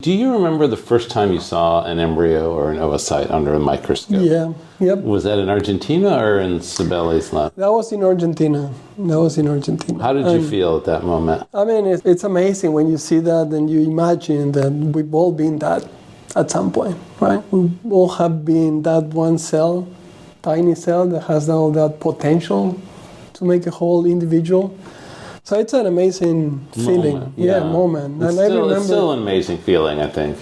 Do you remember the first time you saw an embryo or an oocyte under a microscope? Yeah, yep. Was that in Argentina or in Cibelli's lab? That was in Argentina. How did you feel at that moment? I mean, it's amazing when you see that and you imagine that we've all been that at some point, right? We all have been that one cell, tiny cell that has all that potential to make a whole individual. So it's an amazing feeling. Moment. It's still an amazing feeling, I think.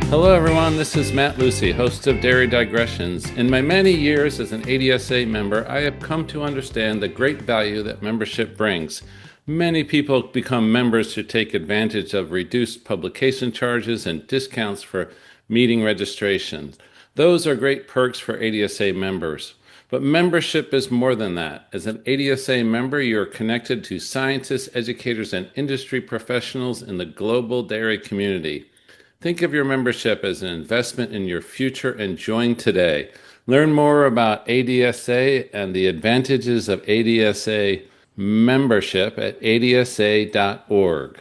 Hello everyone, this is Matt Lucy, host of Dairy Digressions. In my many years as an ADSA member, I have come to understand the great value that membership brings. Many people become members to take advantage of reduced publication charges and discounts for meeting registrations. Those are great perks for ADSA members. But membership is more than that. As an ADSA member, you're connected to scientists, educators, and industry professionals in the global dairy community. Think of your membership as an investment in your future and join today. Learn more about ADSA and the advantages of ADSA membership at adsa.org.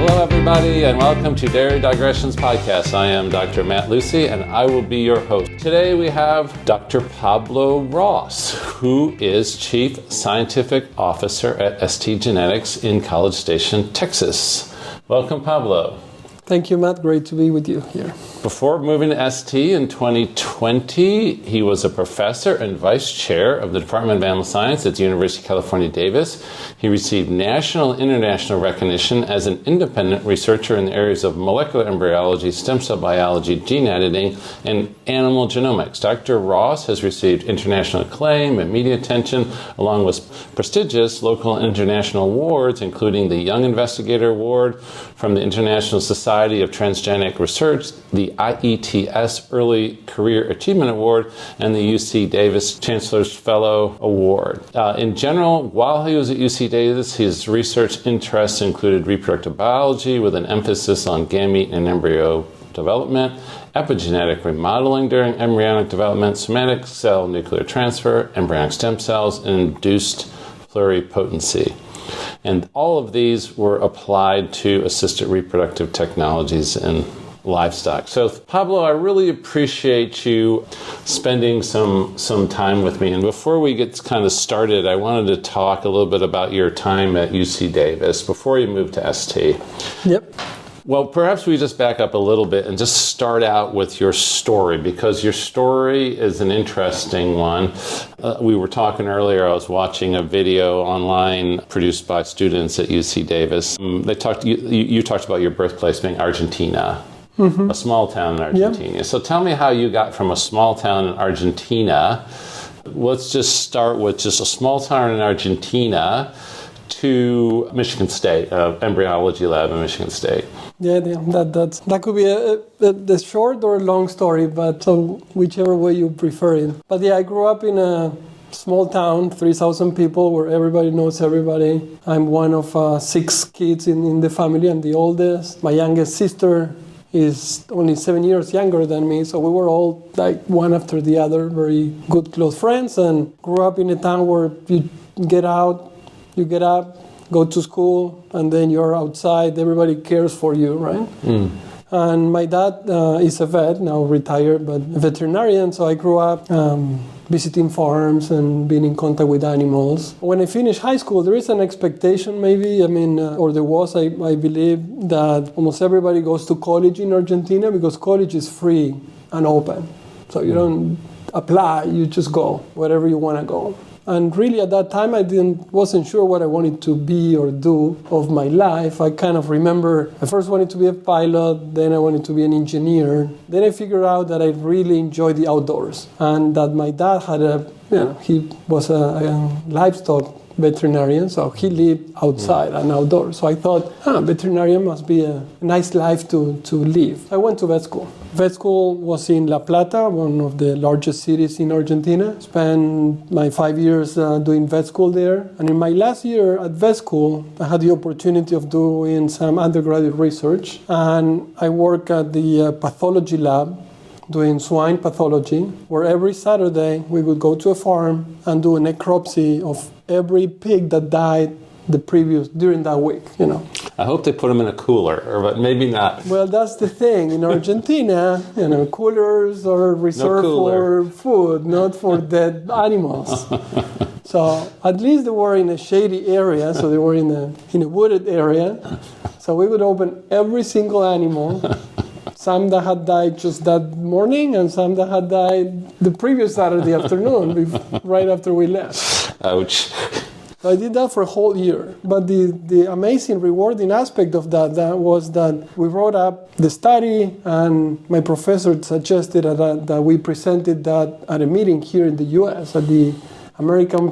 Hello everybody and welcome to Dairy Digressions podcast. I am Dr. Matt Lucy and I will be your host. Today we have Dr. Pablo Ross, who is Chief Scientific Officer at STgenetics in College Station, Texas. Welcome, Pablo. Thank you, Matt. Great to be with you here. Before moving to ST in 2020, he was a professor and vice chair of the Department of Animal Science at the University of California, Davis. He received national and international recognition as an independent researcher in the areas of molecular embryology, stem cell biology, gene editing, and animal genomics. Dr. Ross has received international acclaim and media attention, along with prestigious local and international awards, including the Young Investigator Award from the International Society of Transgenic Research, the IETS Early Career Achievement Award, and the UC Davis Chancellor's Fellow Award. In general, while he was at UC Davis, his research interests included reproductive biology with an emphasis on gamete and embryo development, epigenetic remodeling during embryonic development, somatic cell nuclear transfer, embryonic stem cells, and induced pluripotency. And all of these were applied to assisted reproductive technologies in livestock. So, Pablo, I really appreciate you spending some time with me. And before we get kind of started, I wanted to talk a little bit about your time at UC Davis before you moved to ST. Yep. Well, perhaps we just back up a little bit and just start out with your story, because your story is an interesting one. We were talking earlier, I was watching a video online produced by students at UC Davis. You talked about your birthplace being Argentina. Mm-hmm. A small town in Argentina. Yep. So tell me how you got from a small town in Argentina. Let's just start with just a small town in Argentina to Michigan State, embryology lab in Michigan State. Yeah, that could be a short or a long story, but so whichever way you prefer it. But yeah, I grew up in a small town, 3,000 people, where everybody knows everybody. I'm one of 6 kids in the family. I'm the oldest. My youngest sister is only 7 years younger than me, so we were all like one after the other, very good close friends, and grew up in a town where you get out, you get up, go to school, and then you're outside, everybody cares for you, right? Mm. And my dad is a vet, now retired, but a veterinarian, so I grew up visiting farms and being in contact with animals. When I finished high school, there is an expectation maybe, or there was, I believe, that almost everybody goes to college in Argentina because college is free and open. So you don't apply, you just go, wherever you want to go. And really at that time, I wasn't sure what I wanted to be or do of my life. I kind of remember I first wanted to be a pilot, then I wanted to be an engineer. Then I figured out that I really enjoyed the outdoors and that my dad had he was a livestock veterinarian, so he lived outside and outdoors. So I thought, veterinarian must be a nice life to live. I went to vet school. Vet school was in La Plata, one of the largest cities in Argentina. Spent my 5 years doing vet school there. And in my last year at vet school, I had the opportunity of doing some undergraduate research. And I worked at the pathology lab doing swine pathology, where every Saturday we would go to a farm and do a necropsy of every pig that died during that week, I hope they put them in a cooler, but maybe not. Well, that's the thing. In Argentina, coolers are reserved for food, not for dead animals. So at least they were in a shady area, so they were in a wooded area. So we would open every single animal. Some that had died just that morning, and some that had died the previous Saturday afternoon, right after we left. Ouch. So I did that for a whole year. But the amazing, rewarding aspect of that was that we wrote up the study, and my professor suggested that we presented that at a meeting here in the U.S. at the American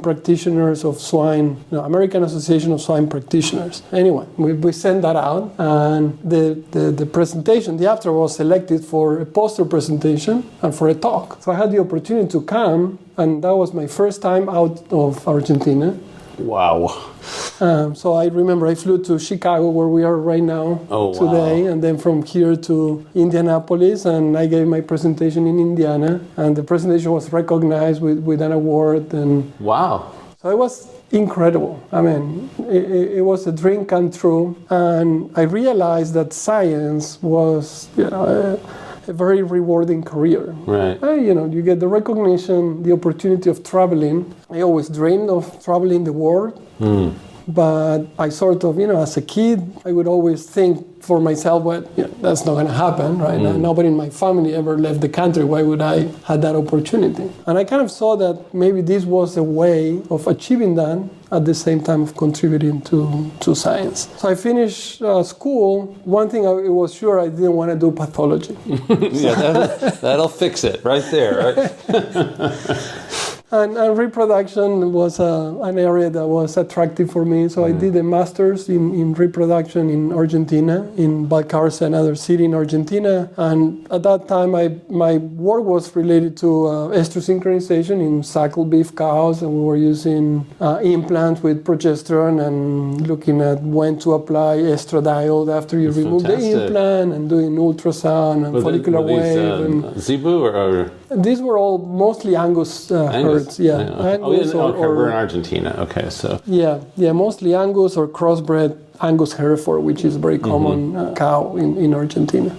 American Association of Swine Practitioners. Anyway, we sent that out, and the presentation, the after was selected for a poster presentation and for a talk. So I had the opportunity to come, and that was my first time out of Argentina. Wow. So I remember I flew to Chicago, where we are right now today, and then from here to Indianapolis, and I gave my presentation in Indiana, and the presentation was recognized with an award. And wow. So it was incredible. I mean, it was a dream come true, and I realized that science was, a very rewarding career. Right. You get the recognition, the opportunity of traveling. I always dreamed of traveling the world. But I sort of, as a kid, I would always think for myself, well, that's not going to happen, right? Nobody in my family ever left the country. Why would I have that opportunity? And I kind of saw that maybe this was a way of achieving that at the same time of contributing to science. So I finished school. One thing I was sure I didn't want to do pathology. That'll fix it right there, right? And reproduction was an area that was attractive for me. So I did a master's in reproduction in Argentina, in Balcarce, another city in Argentina. And at that time, my work was related to estrus synchronization in suckle beef cows. And we were using implants with progesterone and looking at when to apply estradiol after you remove the implant, and doing ultrasound and follicular wave. Zebu or? These were all mostly Angus herds. Angus we're in Argentina. Okay, so mostly Angus or crossbred Angus Hereford, which is very common cow in Argentina.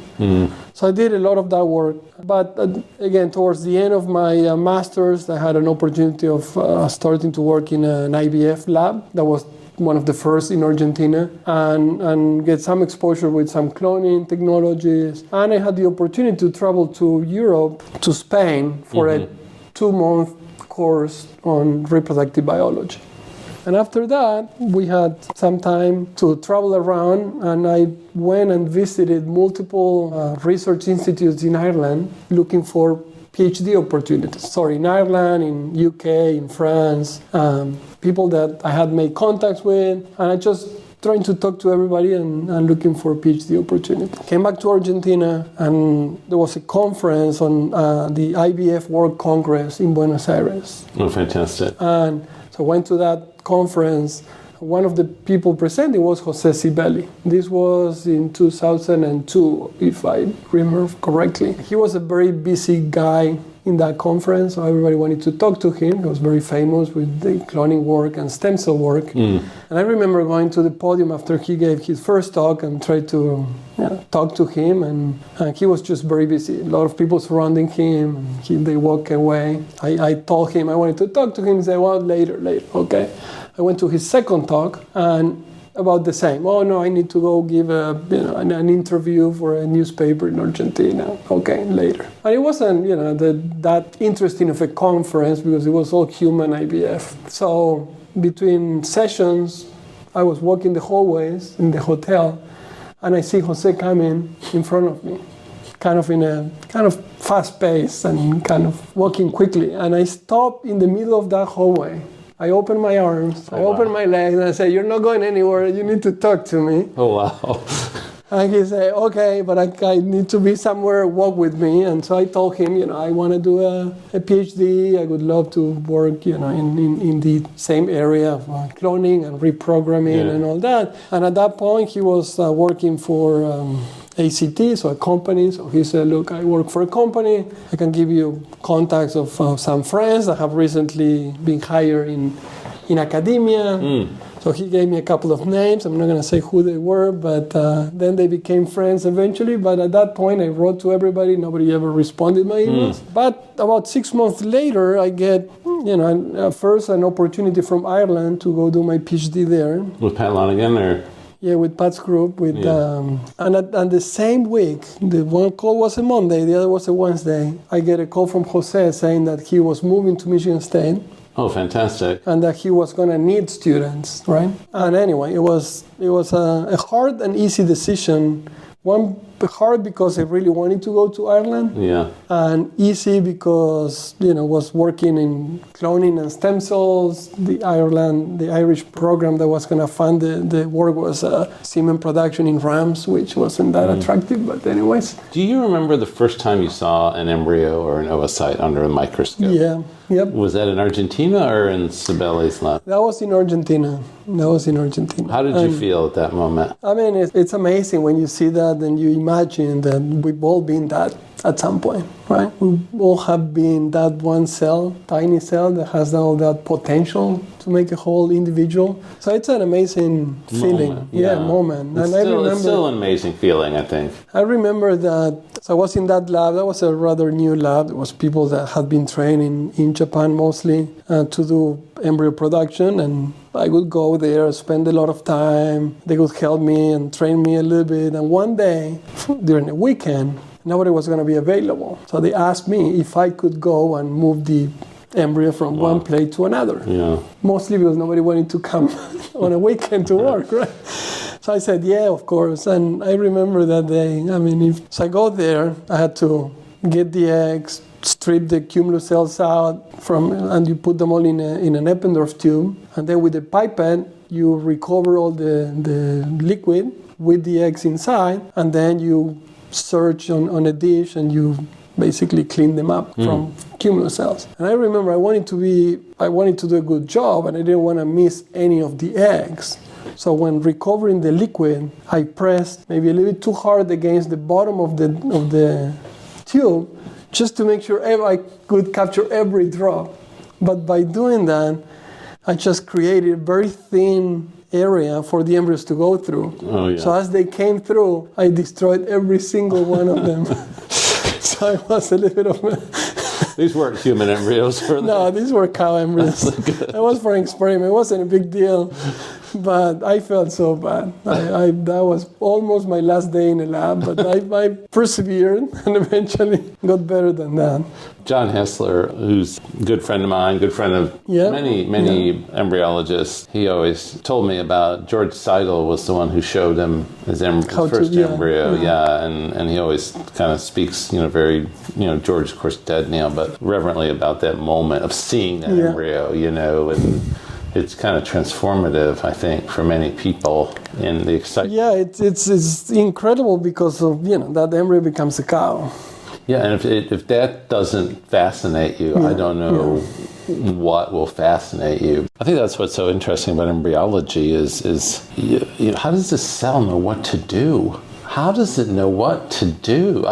So I did a lot of that work. But again, towards the end of my master's, I had an opportunity of starting to work in an IVF lab. That was one of the first in Argentina, and get some exposure with some cloning technologies. And I had the opportunity to travel to Europe, to Spain, for a 2-month course on reproductive biology. And after that, we had some time to travel around, and I went and visited multiple research institutes in Ireland looking for PhD opportunities. In Ireland, in UK, in France, people that I had made contacts with, and I just trying to talk to everybody and looking for a PhD opportunity. Came back to Argentina, and there was a conference on the IVF World Congress in Buenos Aires. Oh, fantastic. And so I went to that conference. One of the people presenting was Jose Cibelli. This was in 2002, if I remember correctly. He was a very busy guy in that conference, so everybody wanted to talk to him. He was very famous with the cloning work and stem cell work. And I remember going to the podium after he gave his first talk and tried to talk to him, and he was just very busy. A lot of people surrounding him, and they walk away. I told him I wanted to talk to him. He said, well, later, okay. I went to his second talk, and about the same. Oh no, I need to go give an interview for a newspaper in Argentina. Okay, later. And it wasn't that interesting of a conference because it was all human IVF. So between sessions, I was walking the hallways in the hotel, and I see Jose coming in front of me, kind of fast pace and kind of walking quickly. And I stopped in the middle of that hallway. I open my arms, I open my legs, and I say, "You're not going anywhere. You need to talk to me." Oh, wow. And he said, "Okay, but I need to be somewhere, walk with me." And so I told him, I want to do a PhD. I would love to work, in the same area of cloning and reprogramming and all that. And at that point, he was working for ACT, so a company. So he said, "Look, I work for a company. I can give you contacts of some friends that have recently been hired in academia." So he gave me a couple of names. I'm not going to say who they were, but then they became friends eventually. But at that point, I wrote to everybody. Nobody ever responded my emails. But about 6 months later, I get, first an opportunity from Ireland to go do my PhD there. With Pat Lonigan, or? Yeah, with Pat's group. And the same week, the one call was a Monday, the other was a Wednesday. I get a call from Jose saying that he was moving to Michigan State. Oh, fantastic. And that he was going to need students, right? And anyway, it was a hard and easy decision. One, hard because I really wanted to go to Ireland. Yeah. And easy because, was working in cloning and stem cells. The Irish program that was going to fund the work was semen production in rams, which wasn't that attractive, but anyways. Do you remember the first time you saw an embryo or an oocyte under a microscope? Yeah. Yep. Was that in Argentina or in Cibelli's lab? That was in Argentina. How did you feel at that moment? I mean, it's amazing when you see that and you imagine that we've all been that at some point, right? We all have been that one cell, tiny cell that has all that potential to make a whole individual. So it's an amazing feeling. Moment. It's still an amazing feeling, I think. I remember that, so I was in that lab. That was a rather new lab. It was people that had been trained in Japan mostly to do embryo production, and I would go there, spend a lot of time. They would help me and train me a little bit. And one day, during the weekend, nobody was going to be available. So they asked me if I could go and move the embryo from one plate to another. Yeah. Mostly because nobody wanted to come on a weekend to work, right? So I said, yeah, of course. And I remember that day. So I go there, I had to get the eggs, strip the cumulus cells out and you put them all in an Eppendorf tube. And then with the pipette, you recover all the liquid with the eggs inside, and then you search on a dish and you basically clean them up from cumulus cells. And I remember I wanted to do a good job, and I didn't want to miss any of the eggs. So when recovering the liquid, I pressed maybe a little bit too hard against the bottom of the tube, just to make sure I could capture every drop. But by doing that, I just created a very thin area for the embryos to go through. Oh, yeah. So as they came through, I destroyed every single one of them. So it was a little bit of... These weren't human embryos, were they? No, these were cow embryos. It was for an experiment. It wasn't a big deal. But I felt so bad. That was almost my last day in the lab, but I persevered and eventually got better than that. John Hessler, who's a good friend of mine, good friend of many embryologists, he always told me about George Seidel was the one who showed him his first embryo. And he always kind of speaks, very, George, of course, dead now, but reverently about that moment of seeing that embryo, and it's kind of transformative, I think, for many people in the excitement. Yeah, it's incredible because of, that embryo becomes a cow. Yeah, and if that doesn't fascinate you, I don't know what will fascinate you. I think that's what's so interesting about embryology is how does this cell know what to do? How does it know what to do?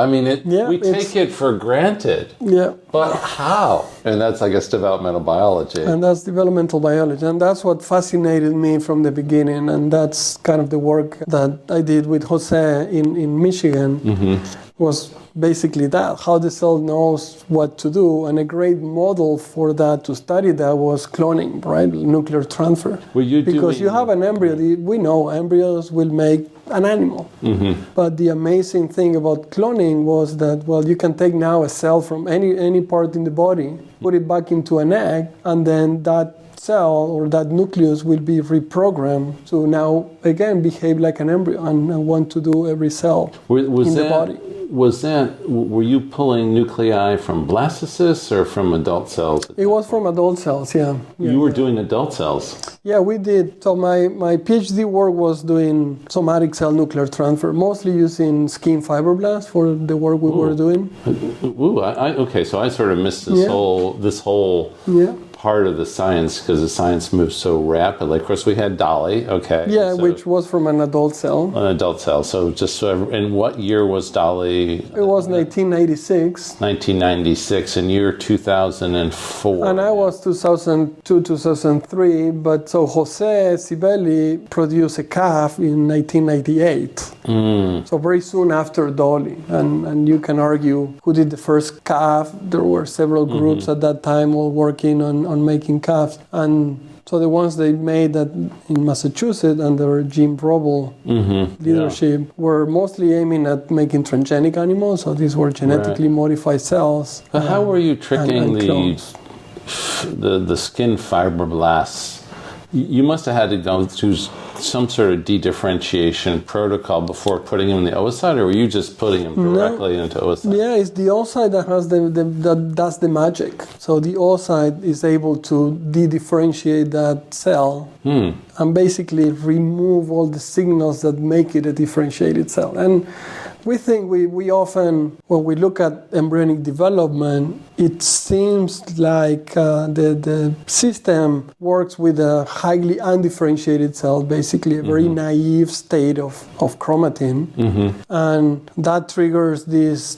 We take it for granted. Yeah. But how? And that's, I guess, developmental biology. And that's developmental biology. And that's what fascinated me from the beginning. And that's kind of the work that I did with Jose in Michigan. Was basically that, how the cell knows what to do. And a great model for that, to study that, was cloning, right? Nuclear transfer. Because you have an embryo, we know embryos will make an animal. But the amazing thing about cloning was that, you can take now a cell from any part in the body, put it back into an egg, and then that cell or that nucleus will be reprogrammed to now, again, behave like an embryo and want to do every cell in the body. were you pulling nuclei from blastocysts or from adult cells? It was from adult cells, yeah. You were doing adult cells? Yeah, we did. So my PhD work was doing somatic cell nuclear transfer, mostly using skin fibroblasts for the work we were doing. Okay, so I sort of missed this whole part of the science because the science moves so rapidly. Of course, we had Dolly, okay. Yeah, so which was from an adult cell. An adult cell. So and what year was Dolly? It was 1996. 1996, and you're 2004. And I was 2002, 2003, but so Jose Cibelli produced a calf in 1998. So very soon after Dolly. And you can argue who did the first calf. There were several groups at that time all working on making calves. And so the ones they made that in Massachusetts under Jim Robel leadership were mostly aiming at making transgenic animals. So these were genetically modified cells. But how were you tricking the the skin fibroblasts? You must have had to go through some sort of de-differentiation protocol before putting them in the oocyte, or were you just putting them directly into oocyte? Yeah, it's the oocyte that has that does the magic. So the oocyte is able to de-differentiate that cell and basically remove all the signals that make it a differentiated cell. And we think we often, when we look at embryonic development, it seems like the system works with a highly undifferentiated cell, basically a very naive state of chromatin. And that triggers this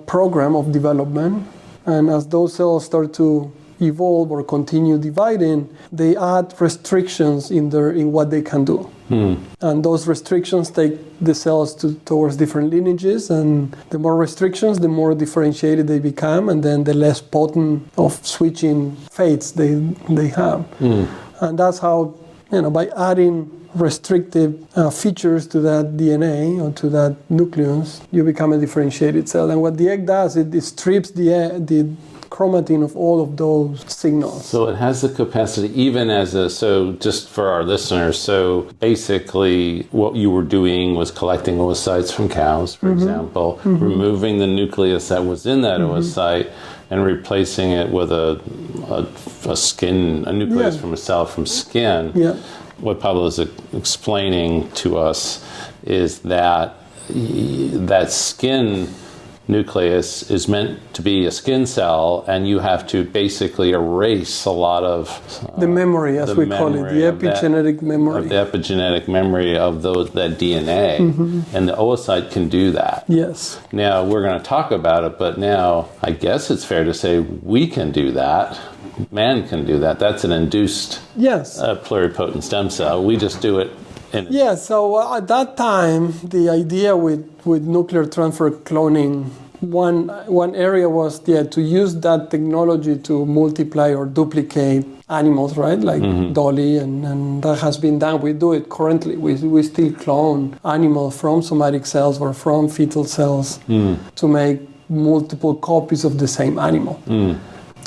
program of development. And as those cells start to evolve or continue dividing, they add restrictions in what they can do. And those restrictions take the cells towards different lineages, and the more restrictions, the more differentiated they become, and then the less potent of switching fates they have. And that's how, by adding restrictive features to that DNA or to that nucleus, you become a differentiated cell. And what the egg does, it strips the chromatin of all of those signals. So it has the capacity, even so just for our listeners, so basically what you were doing was collecting oocytes from cows, for example, removing the nucleus that was in that oocyte and replacing it with a nucleus from a cell from skin. What Pablo is explaining to us is that skin nucleus is meant to be a skin cell, and you have to basically erase a lot of the memory, as we call it, the epigenetic memory. The epigenetic memory of that DNA, and the oocyte can do that. Yes. Now, we're going to talk about it, but now I guess it's fair to say we can do that. Man can do that. That's an induced pluripotent stem cell. We just do it. So at that time, the idea with nuclear transfer cloning, one area was to use that technology to multiply or duplicate animals, right? Like Dolly, and that has been done. We do it currently. We still clone animals from somatic cells or from fetal cells to make multiple copies of the same animal.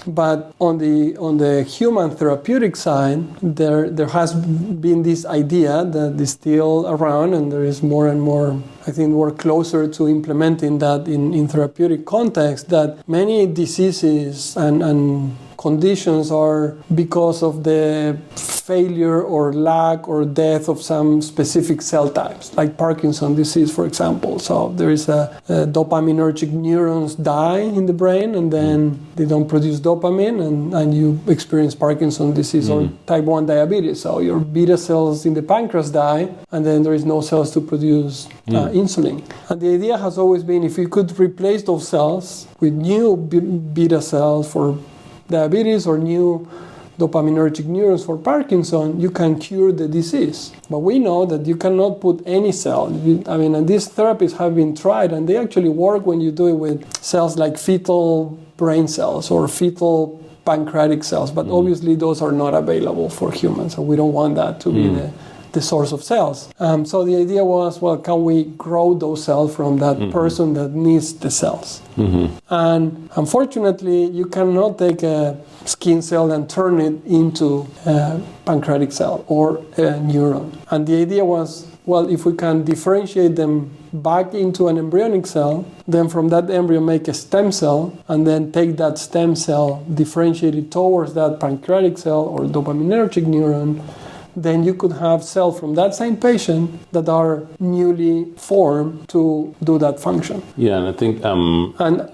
But on the human therapeutic side, there has been this idea that is still around, and there is more and more. I think we're closer to implementing that in therapeutic context. That many diseases and conditions are because of the failure or lack or death of some specific cell types, like Parkinson's disease, for example. So there is a dopaminergic neurons die in the brain, and then they don't produce dopamine, and you experience Parkinson's disease or type 1 diabetes. So your beta cells in the pancreas die, and then there is no cells to produce insulin. And the idea has always been, if you could replace those cells with new beta cells for diabetes or new dopaminergic neurons for Parkinson, you can cure the disease. But we know that you cannot put any cell. And these therapies have been tried, and they actually work when you do it with cells like fetal brain cells or fetal pancreatic cells. But obviously those are not available for humans, so we don't want that to be the source of cells. So the idea was, can we grow those cells from that person that needs the cells? And unfortunately, you cannot take a skin cell and turn it into a pancreatic cell or a neuron. And the idea was, if we can differentiate them back into an embryonic cell, then from that embryo make a stem cell, and then take that stem cell, differentiate it towards that pancreatic cell or dopaminergic neuron, then you could have cells from that same patient that are newly formed to do that function. Yeah, and I think...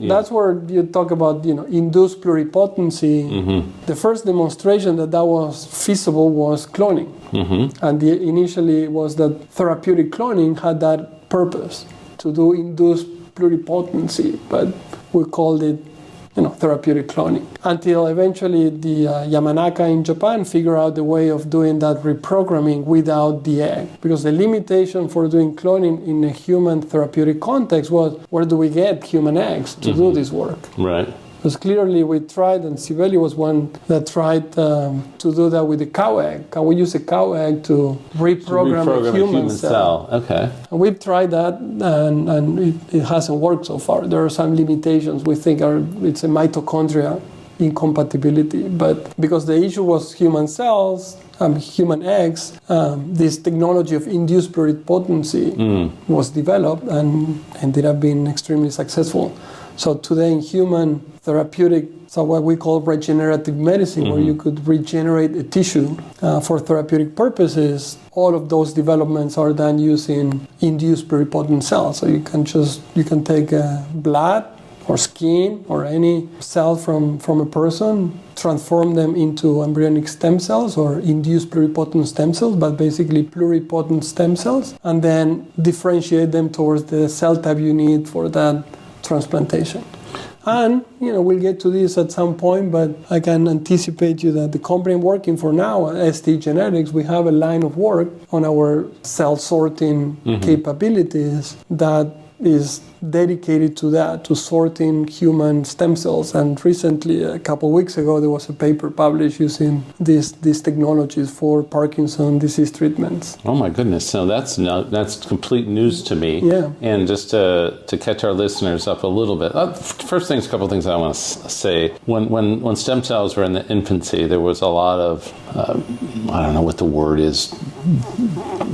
that's where you talk about, induced pluripotency. The first demonstration that was feasible was cloning. And initially was that therapeutic cloning had that purpose, to do induced pluripotency, but we called it therapeutic cloning. Until eventually the Yamanaka in Japan figured out the way of doing that reprogramming without the egg. Because the limitation for doing cloning in a human therapeutic context was, where do we get human eggs to do this work? Right. Because clearly we tried, and Cibelli was one that tried to do that with the cow egg. Can we use a cow egg to reprogram a human cell? Okay. And we've tried that, and it hasn't worked so far. There are some limitations. We think it's a mitochondria incompatibility. But because the issue was human cells, human eggs, this technology of induced pluripotency was developed and ended up being extremely successful. So today in human therapeutic, so what we call regenerative medicine, where you could regenerate a tissue for therapeutic purposes, all of those developments are done using induced pluripotent cells. So you can take blood or skin or any cell from a person, transform them into embryonic stem cells or induced pluripotent stem cells, but basically pluripotent stem cells, and then differentiate them towards the cell type you need for that transplantation. And, we'll get to this at some point, but I can anticipate you that the company I'm working for now, STgenetics, we have a line of work on our cell sorting capabilities that is dedicated to that, to sorting human stem cells. And recently, a couple of weeks ago, there was a paper published using these technologies for Parkinson's disease treatments. Oh my goodness! So that's complete news to me. Yeah. And just to catch our listeners up a little bit, first things, a couple of things I want to say. When stem cells were in the infancy, there was a lot of I don't know what the word is,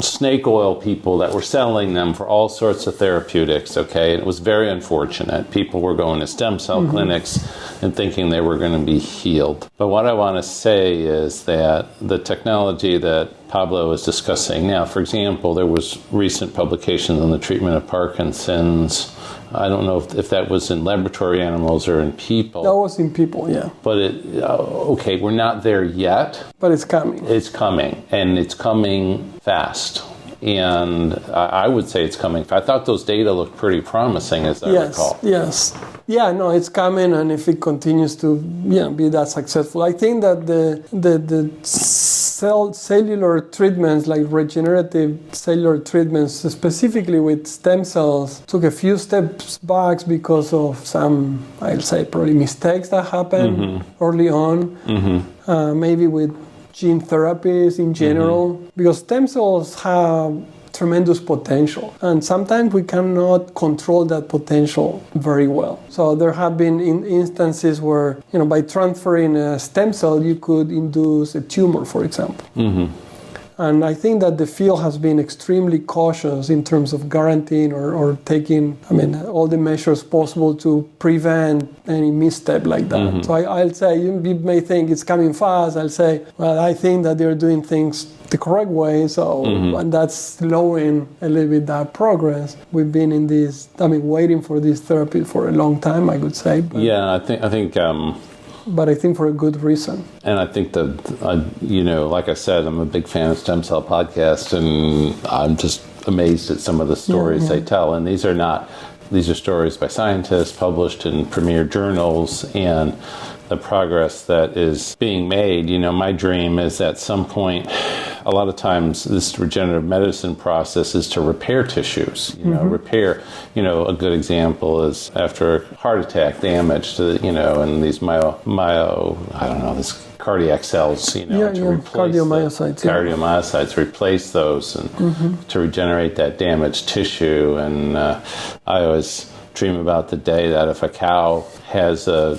snake oil people that were selling them for all sorts of therapeutics. Okay. It was very unfortunate. People were going to stem cell clinics and thinking they were going to be healed. But what I want to say is that the technology that Pablo is discussing now, for example, there was recent publications on the treatment of Parkinson's. I don't know if that was in laboratory animals or in people. That was in people, yeah. But we're not there yet. But it's coming. It's coming, and it's coming fast. And I would say it's coming. I thought those data looked pretty promising, as I recall. Yes. Yeah, no, it's coming, and if it continues to be that successful, I think that the cellular treatments, like regenerative cellular treatments, specifically with stem cells, took a few steps back because of some, I'll say, probably mistakes that happened early on, maybe with gene therapies in general, because stem cells have tremendous potential, and sometimes we cannot control that potential very well. So there have been instances where, by transferring a stem cell, you could induce a tumor, for example. And I think that the field has been extremely cautious in terms of guaranteeing or taking, all the measures possible to prevent any misstep like that. So I'll say, you may think it's coming fast. I'll say, well, I think that they're doing things the correct way. So, and that's slowing a little bit that progress. We've been in this, waiting for this therapy for a long time, I could say. But yeah, I think. But I think for a good reason. And I think that, like I said, I'm a big fan of Stem Cell Podcast, and I'm just amazed at some of the stories they tell. And these are stories by scientists published in premier journals, and the progress that is being made. My dream is at some point, a lot of times this regenerative medicine process is to repair tissues, repair, a good example is after a heart attack damage to, and these this cardiac cells, to replace cardiomyocytes, replace those and to regenerate that damaged tissue. And I always dream about the day that if a cow has a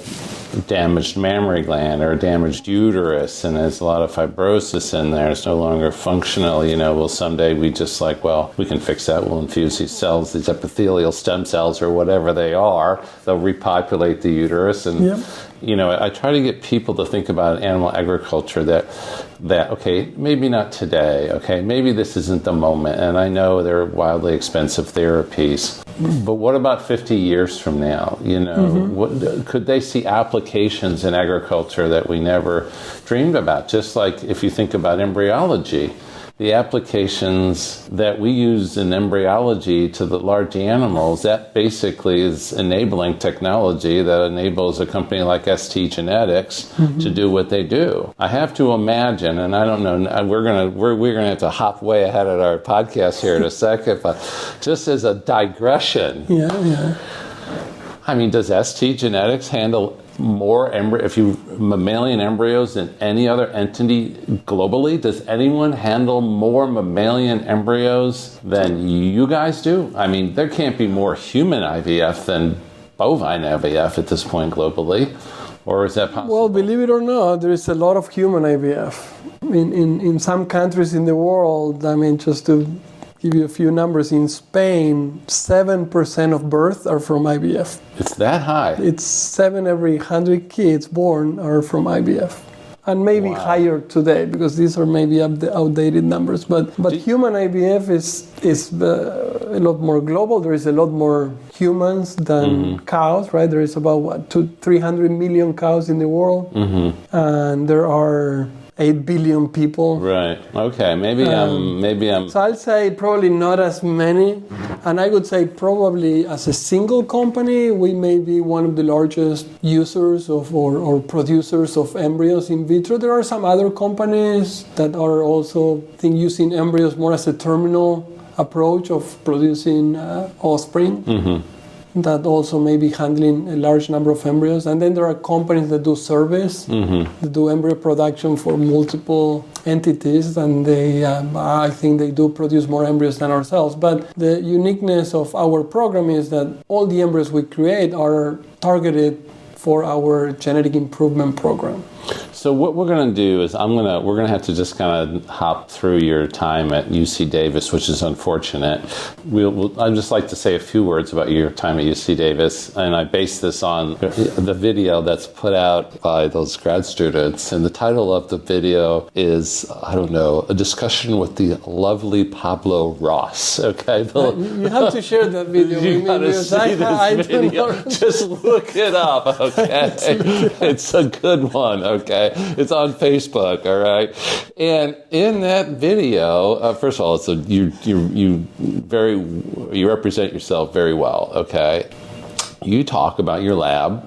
damaged mammary gland or a damaged uterus and there's a lot of fibrosis in there, it's no longer functional, well, someday we just we can fix that. We'll infuse these cells, these epithelial stem cells or whatever they are. They'll repopulate the uterus. And, I try to get people to think about animal agriculture that, okay, maybe not today, okay, maybe this isn't the moment, and I know they're wildly expensive therapies, but what about 50 years from now? What, could they see applications in agriculture that we never dreamed about? Just like if you think about embryology, the applications that we use in embryology to the large animals, that basically is enabling technology that enables a company like STgenetics to do what they do. I have to imagine, and I don't know, we're gonna have to hop way ahead of our podcast here in a second, but just as a digression, I mean, does STgenetics handle more mammalian embryos than any other entity globally? Does anyone handle more mammalian embryos than you guys do? I mean, there can't be more human IVF than bovine IVF at this point globally. Or is that possible? Well, believe it or not, there is a lot of human IVF. In some countries in the world, I mean, just to give you a few numbers, in Spain, 7% of births are from IVF. It's that high? It's 7 every 100 kids born are from IVF. And maybe higher today, because these are maybe outdated numbers. But human IVF is a lot more global. There is a lot more humans than cows, right? There is about 300 million cows in the world. And there are 8 billion people. Right. Okay. Maybe I'm. So I'll say probably not as many, and I would say probably as a single company, we may be one of the largest users of or producers of embryos in vitro. There are some other companies that are also using embryos more as a terminal approach of producing offspring. That also may be handling a large number of embryos. And then there are companies that do service, that do embryo production for multiple entities, and they, I think they do produce more embryos than ourselves. But the uniqueness of our program is that all the embryos we create are targeted for our genetic improvement program. So what we're going to do is we're going to have to just kind of hop through your time at UC Davis, which is unfortunate. I'd just like to say a few words about your time at UC Davis, and I base this on the video that's put out by those grad students, and the title of the video is, a discussion with the lovely Pablo Ross. Okay, you have to share that video with me, because I don't know. Just look it up, okay? It's a good one, okay? It's on Facebook, all right? And in that video, first of all, you represent yourself very well, okay? You talk about your lab,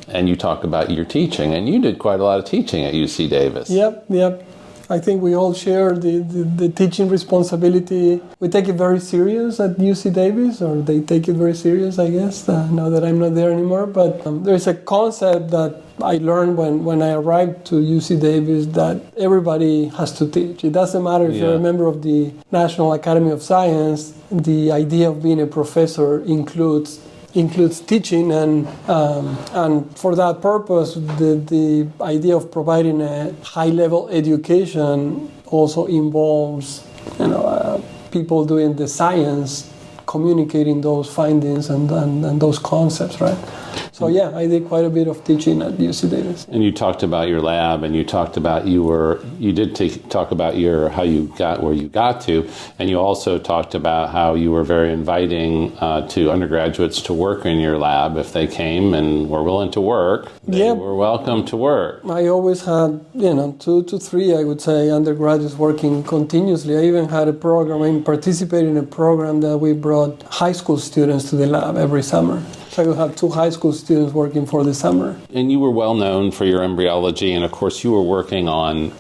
and you talk about your teaching, and you did quite a lot of teaching at UC Davis. Yep. I think we all share the teaching responsibility. We take it very serious at UC Davis, or they take it very serious, I guess, now that I'm not there anymore. But there's a concept that I learned when I arrived to UC Davis, that everybody has to teach. It doesn't matter if you're a member of the National Academy of Science. The idea of being a professor includes teaching, and for that purpose, the idea of providing a high-level education also involves people doing the science, communicating those findings and those concepts, right? So I did quite a bit of teaching at UC Davis. And you talked about your lab, and you talked about talk about how you got where you got to, and you also talked about how you were very inviting to undergraduates to work in your lab. If they came and were willing to work, they were welcome to work. I always had 2 to 3, I would say, undergraduates working continuously. I even had I participated in a program that we brought high school students to the lab every summer. So you have 2 high school students working for the summer. And you were well known for your embryology, and of course you were working on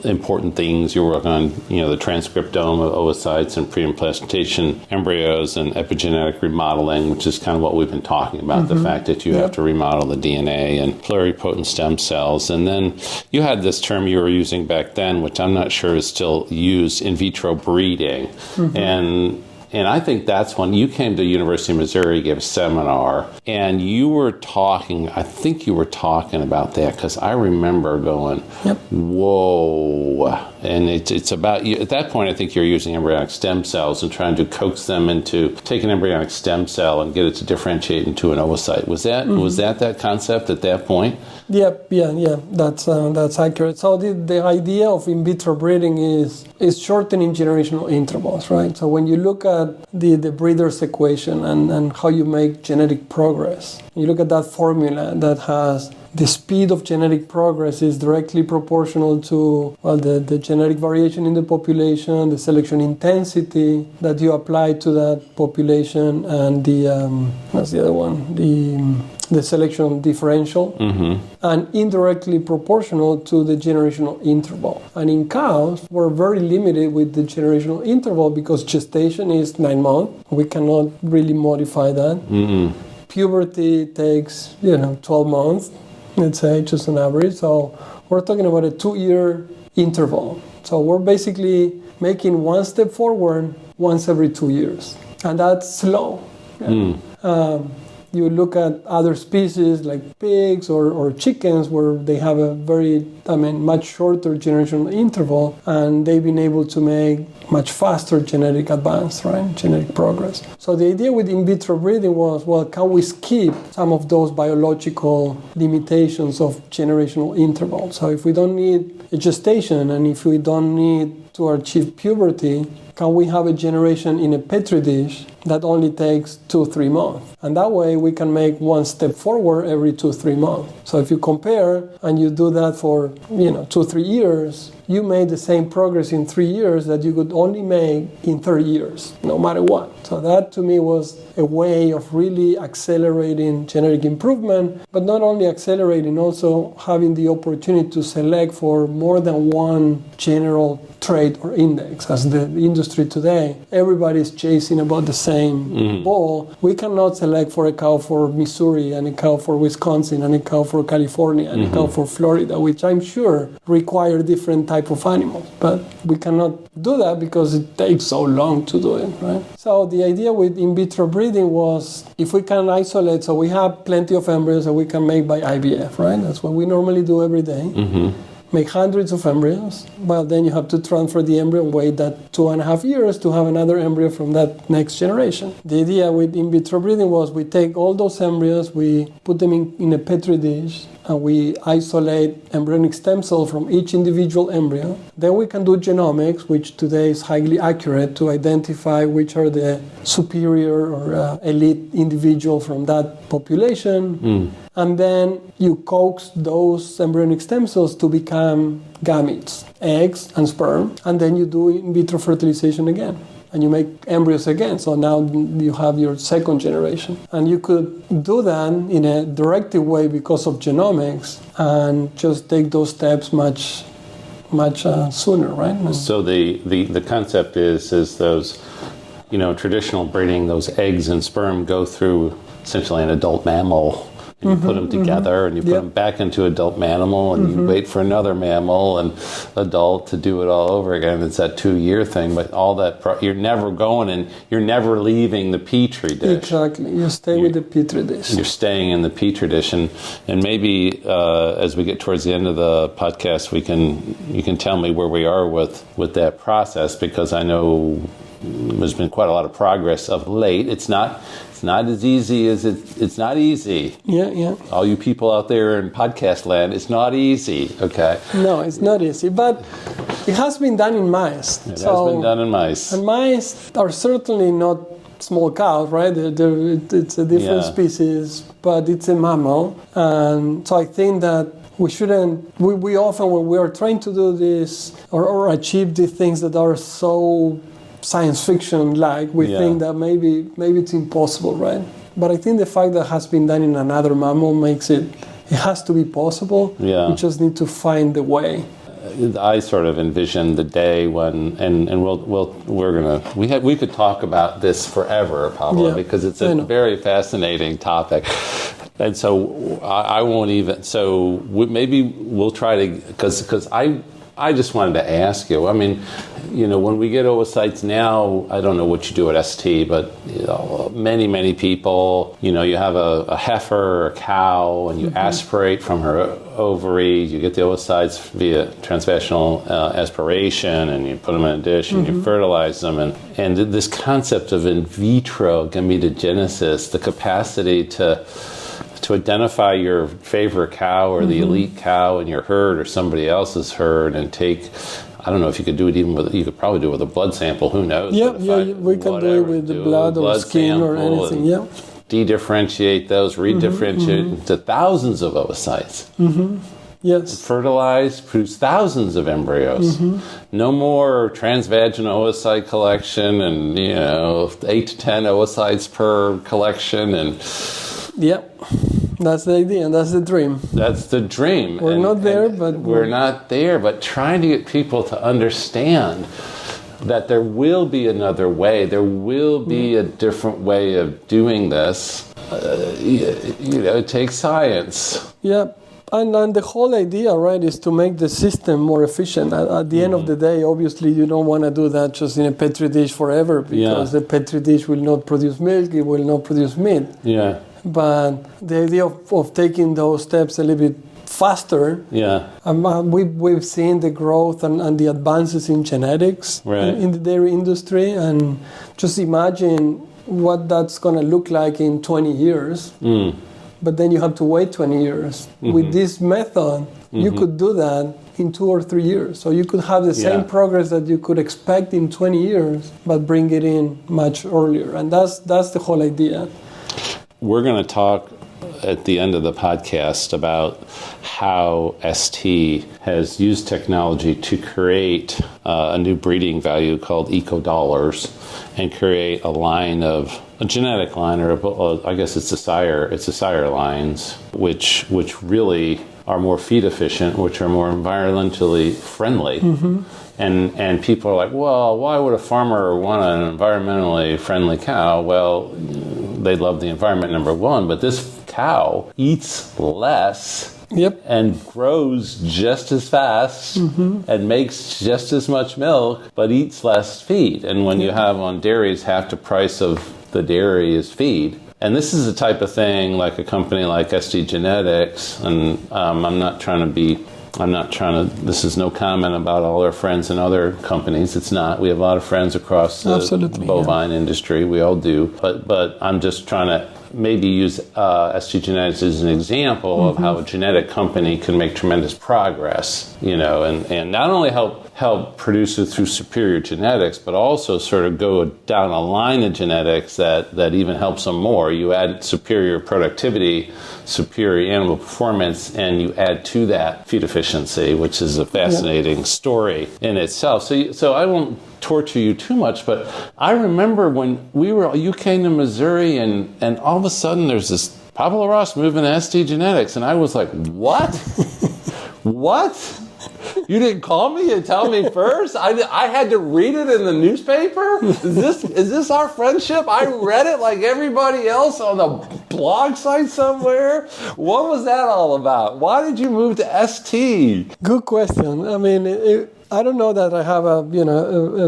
important things. You were working on the transcriptome of oocytes and pre-implantation embryos and epigenetic remodeling, which is kind of what we've been talking about, the fact that you have to remodel the DNA and pluripotent stem cells. And then you had this term you were using back then, which I'm not sure is still used, in vitro breeding. And And I think that's when you came to University of Missouri, gave a seminar, and you were talking about that, because I remember going, whoa. And it's about, at that point, I think you're using embryonic stem cells and trying to coax them into, take an embryonic stem cell and get it to differentiate into an oocyte. Was that concept at that point? Yeah, that's accurate. So the idea of in vitro breeding is shortening generational intervals, right? So when you look at the breeder's equation and how you make genetic progress, you look at that formula that has the speed of genetic progress is directly proportional to the genetic variation in the population, the selection intensity that you apply to that population, and what's the other one? The selection differential, and indirectly proportional to the generational interval. And in cows, we're very limited with the generational interval because gestation is 9 months. We cannot really modify that. Puberty takes 12 months, let's say, just an average. So we're talking about a 2-year interval. So we're basically making one step forward once every 2 years, and that's slow. You look at other species like pigs or chickens where they have a much shorter generational interval, and they've been able to make much faster genetic advance, right? Genetic progress. So the idea with in vitro breeding was, can we skip some of those biological limitations of generational intervals? So if we don't need a gestation and if we don't need to achieve puberty, can we have a generation in a petri dish that only takes 2-3 months? And that way we can make one step forward every 2-3 months. So if you compare and you do that for 2-3 years, you made the same progress in 3 years that you could only make in 30 years, no matter what. So that to me was a way of really accelerating genetic improvement, but not only accelerating, also having the opportunity to select for more than one general trait or index. As the industry today, everybody is chasing about the same ball. We cannot select for a cow for Missouri and a cow for Wisconsin and a cow for California and a cow for Florida, which I'm sure require different type of animals. But we cannot do that because it takes so long to do it, right? So the idea with in vitro breeding was, if we can isolate, so we have plenty of embryos that we can make by IVF, right? That's what we normally do every day. Make hundreds of embryos. Well, then you have to transfer the embryo and wait that 2.5 years to have another embryo from that next generation. The idea with in vitro breeding was we take all those embryos, we put them in a petri dish, and we isolate embryonic stem cells from each individual embryo. Then we can do genomics, which today is highly accurate, to identify which are the superior or elite individual from that population. And then you coax those embryonic stem cells to become gametes, eggs and sperm, and then you do in vitro fertilization again. And you make embryos again, so now you have your second generation. And you could do that in a directed way because of genomics and just take those steps much sooner, right? So the concept is those, traditional breeding, those eggs and sperm go through essentially an adult mammal. And you put them together and you put them back into adult mammal and you wait for another mammal and adult to do it all over again. It's that 2-year thing, but all that, you're never going and you're never leaving the petri dish. Exactly. You stay with the petri dish. You're staying in the petri dish. And maybe as we get towards the end of the podcast, you can tell me where we are with that process, because I know there's been quite a lot of progress of late. It's not as easy as it's not easy. Yeah. All you people out there in podcast land, it's not easy, okay? No, it's not easy, but it has been done in mice. It has been done in mice. And mice are certainly not small cows, right? It's a different species, but it's a mammal. And so I think that we often, when we are trying to do this or achieve the things that are so science fiction we think that maybe it's impossible, right? But I think the fact that it has been done in another mammal makes it has to be possible. We just need to find the way. I sort of envision the day when, and we could talk about this forever, Pablo, because it's a very fascinating topic. And so I won't even, maybe we'll try to, because I just wanted to ask you, I mean, when we get oocytes now, I don't know what you do at ST, but many people, you have a heifer or a cow, and you aspirate from her ovaries, you get the oocytes via transvaginal aspiration, and you put them in a dish, and you fertilize them. And this concept of in vitro gametogenesis, the capacity to identify your favorite cow or the elite cow in your herd or somebody else's herd and take, I don't know if you could do it you could probably do it with a blood sample, who knows? Yeah, we can do it with the blood or skin or anything, yeah. De-differentiate those, redifferentiate into thousands of oocytes. Yes. Fertilize, produce thousands of embryos. No more transvaginal oocyte collection and, 8 to 10 oocytes per collection and... Yeah, that's the idea, and that's the dream. That's the dream. We're not there, but... We're not there, but trying to get people to understand that there will be another way. There will be a different way of doing this. It takes science. Yeah. And the whole idea, right, is to make the system more efficient. At the end of the day, obviously, you don't want to do that just in a petri dish forever, because the petri dish will not produce milk, it will not produce meat. Yeah. But the idea of taking those steps a little bit faster, we've seen the growth and the advances in genetics in the dairy industry, and just imagine what that's going to look like in 20 years. But then you have to wait 20 years. With this method, you could do that in 2 or 3 years. So you could have the same progress that you could expect in 20 years, but bring it in much earlier. And that's the whole idea. We're going to talk at the end of the podcast about how ST has used technology to create a new breeding value called ECO dollars and create a genetic line, or I guess it's a sire lines, which really are more feed efficient, which are more environmentally friendly. And people are like, well, why would a farmer want an environmentally friendly cow? Well, they love the environment, number one, but this cow eats less and grows just as fast and makes just as much milk, but eats less feed. And when you have on dairies, half the price of the dairy is feed. And this is the type of thing like a company like STgenetics, and this is no comment about all our friends in other companies. It's not. We have a lot of friends across the bovine industry. We all do. But I'm just trying to maybe use STgenetics as an example of how a genetic company can make tremendous progress, and not only help produce it through superior genetics, but also sort of go down a line of genetics that even helps them more. You add superior productivity, superior animal performance, and you add to that feed efficiency, which is a fascinating story in itself. So I won't torture you too much, but I remember when you came to Missouri and all of a sudden there's this Pablo Ross moving to STgenetics, and I was like, what? What? You didn't call me and tell me first? I had to read it in the newspaper? Is this our friendship? I read it like everybody else on a blog site somewhere? What was that all about? Why did you move to ST? Good question. I mean, I don't know that I have a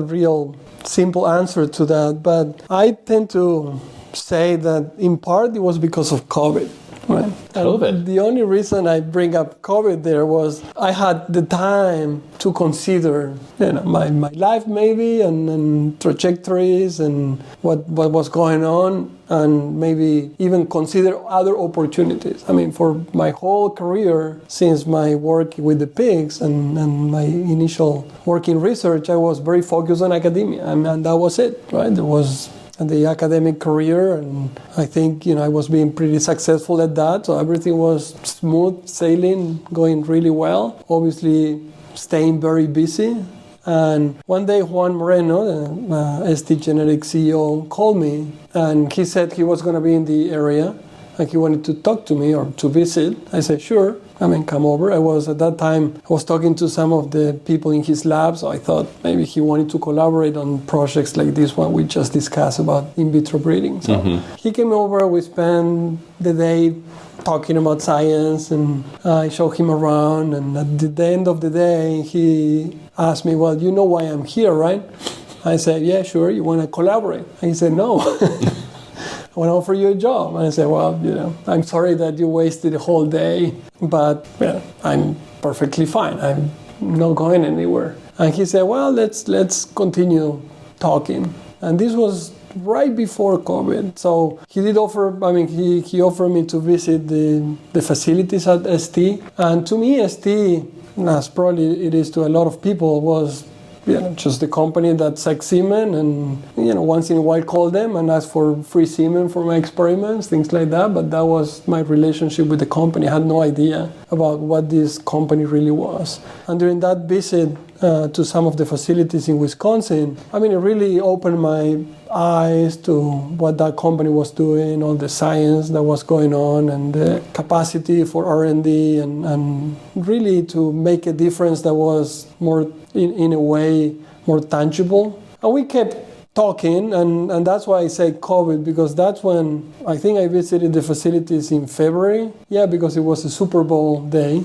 real simple answer to that, but I tend to say that in part it was because of COVID. Right. COVID. The only reason I bring up COVID there was I had the time to consider, my life maybe and trajectories and what was going on, and maybe even consider other opportunities. I mean, for my whole career, since my work with the pigs and my initial work in research, I was very focused on academia, and that was it, right? There was the academic career, and I think I was being pretty successful at that, so everything was smooth sailing, going really well, obviously staying very busy. And one day Juan Moreno, the STgenetics CEO, called me, and he said he was going to be in the area and he wanted to talk to me or to visit. I said, sure, come over. At that time, I was talking to some of the people in his lab, so I thought maybe he wanted to collaborate on projects like this one we just discussed about in vitro breeding. So he came over, we spent the day talking about science, and I showed him around, and at the end of the day, he asked me, well, you know why I'm here, right? I said, yeah, sure, you want to collaborate? And he said, no. I want to offer you a job. And I said, well, I'm sorry that you wasted the whole day, but I'm perfectly fine. I'm not going anywhere. And he said, well, let's continue talking. And this was right before COVID. So he did offer, he offered me to visit the facilities at ST. And to me, ST, as probably it is to a lot of people, was just the company that sucks semen and, once in a while call them and ask for free semen for my experiments, things like that. But that was my relationship with the company. I had no idea about what this company really was. And during that visit to some of the facilities in Wisconsin, it really opened my eyes to what that company was doing, all the science that was going on, and the capacity for R&D, and really to make a difference that was more, in a way, more tangible. And we kept talking, and that's why I say COVID, because that's when I think I visited the facilities in February. Yeah, because it was a Super Bowl day.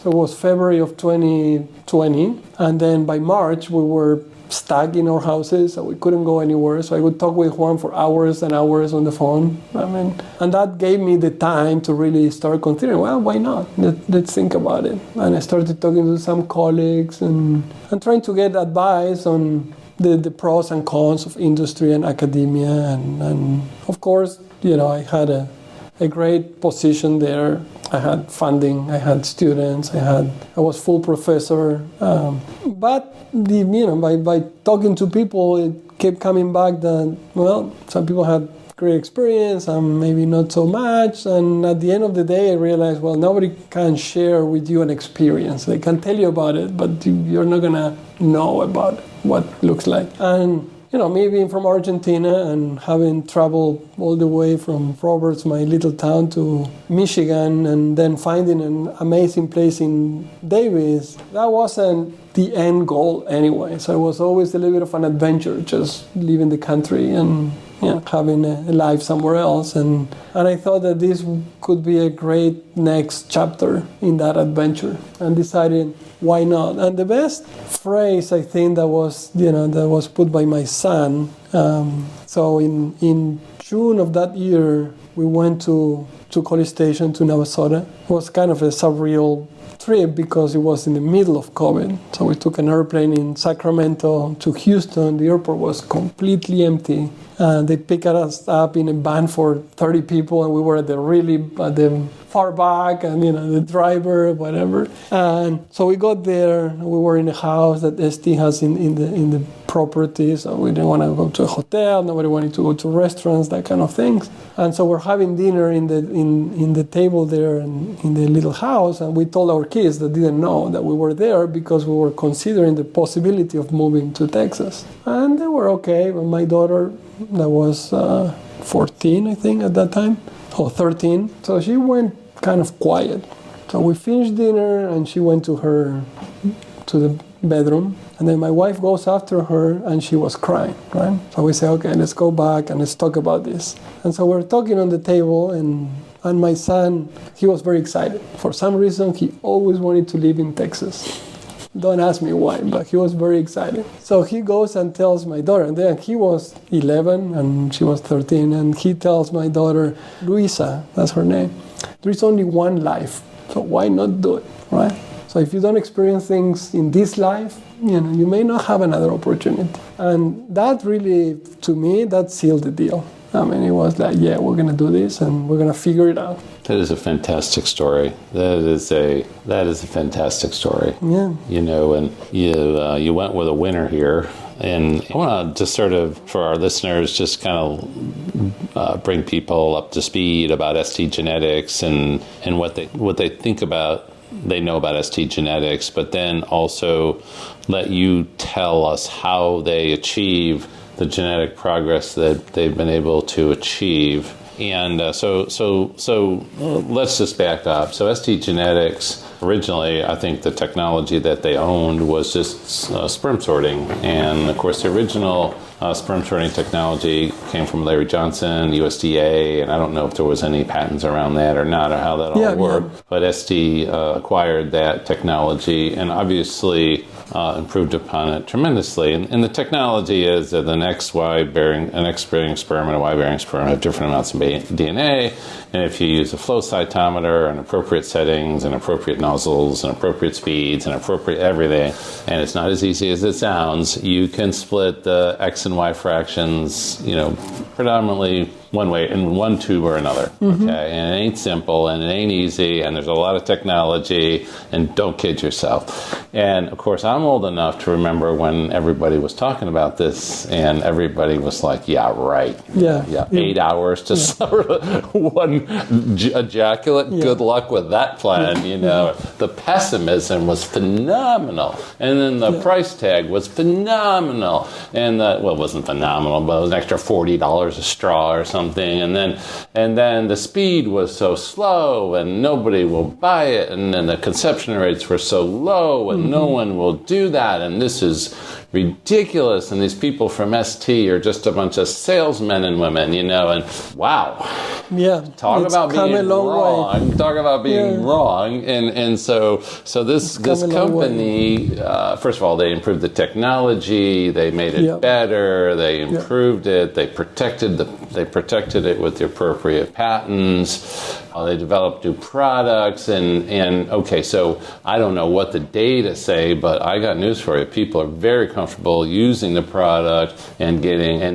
So it was February of 2020. And then by March, we were stuck in our houses, so we couldn't go anywhere. So I would talk with Juan for hours and hours on the phone. And that gave me the time to really start considering, well, why not? Let's think about it. And I started talking to some colleagues and trying to get advice on the pros and cons of industry and academia. And of course, I had a great position there. I had funding, I had students, I was full professor. But by talking to people, it kept coming back that, well, some people had great experience and maybe not so much. And at the end of the day, I realized, well, nobody can share with you an experience. They can tell you about it, but you're not gonna know about what it looks like. And me being from Argentina and having traveled all the way from Roberts, my little town, to Michigan, and then finding an amazing place in Davis, that wasn't the end goal anyway. So it was always a little bit of an adventure, just leaving the country and having a life somewhere else. And I thought that this could be a great next chapter in that adventure, and decided, why not? And the best phrase, I think, that was put by my son. So in June of that year, we went to College Station, to Navasota. It was kind of a surreal trip because it was in the middle of COVID. So we took an airplane in Sacramento to Houston. The airport was completely empty. And they picked us up in a van for 30 people, and we were at the far back, and the driver, whatever. And so we got there. We were in a house that ST has in the property, so we didn't want to go to a hotel. Nobody wanted to go to restaurants, that kind of things. And so we're having dinner in the table there in the little house, and we told our kids that didn't know that we were there because we were considering the possibility of moving to Texas. And they were okay. But my daughter, that was 14, I think, at that time, or 13. So she went kind of quiet. So we finished dinner, and she went to the bedroom. And then my wife goes after her, and she was crying, right? So we say, okay, let's go back and let's talk about this. And so we're talking on the table, and my son, he was very excited. For some reason, he always wanted to live in Texas. Don't ask me why, but he was very excited. So he goes and tells my daughter, and then he was 11 and she was 13, and he tells my daughter, Luisa, that's her name, there is only one life, so why not do it, right? So if you don't experience things in this life, you may not have another opportunity. And that really, to me, that sealed the deal. It was like, yeah, we're going to do this and we're going to figure it out. That is a fantastic story. That is a fantastic story. Yeah. And you went with a winner here. And I want to just sort of, for our listeners, just kind of bring people up to speed about STgenetics and what they think about. They know about STgenetics, but then also let you tell us how they achieve the genetic progress that they've been able to achieve. And so let's just back up. So STgenetics, originally, I think the technology that they owned was just sperm sorting. And of course, the original sperm sorting technology came from Larry Johnson, USDA, and I don't know if there was any patents around that or not, or how that all worked. Yeah. But ST acquired that technology and obviously improved upon it tremendously. And the technology is that an X-bearing sperm and a Y-bearing sperm have different amounts of DNA. And if you use a flow cytometer and appropriate settings and appropriate nozzles and appropriate speeds and appropriate everything, and it's not as easy as it sounds, you can split the X and Y fractions, predominantly one way, in one tube or another, okay? And it ain't simple, and it ain't easy, and there's a lot of technology, and don't kid yourself. And, of course, I'm old enough to remember when everybody was talking about this, and everybody was like, yeah, right. Yeah. 8 hours to one ejaculate. Yeah. Good luck with that plan, The pessimism was phenomenal. And then the price tag was phenomenal. And it wasn't phenomenal, but it was an extra $40 a straw or something. And then the speed was so slow, and nobody will buy it. And then the conception rates were so low, and no one will do that. And this is ridiculous. And these people from ST are just a bunch of salesmen and women, and wow. Yeah. Talk about being wrong. Talk about being wrong. And so this company, first of all, they improved the technology, they made it better, they improved it, they protected it with the appropriate patents. They developed new products, and okay, so I don't know what the data say, but I got news for you. People are very comfortable using the product and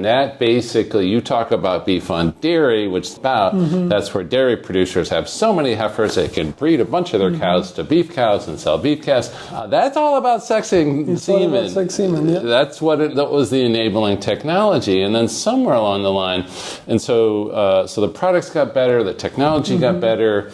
that basically, you talk about beef on dairy, which is that's where dairy producers have so many heifers, they can breed a bunch of their cows to beef cows and sell beef calves. That's all about sexing semen. All about sex semen, yeah. That was the enabling technology, and then somewhere along the line, and so the products got better, the technology got better.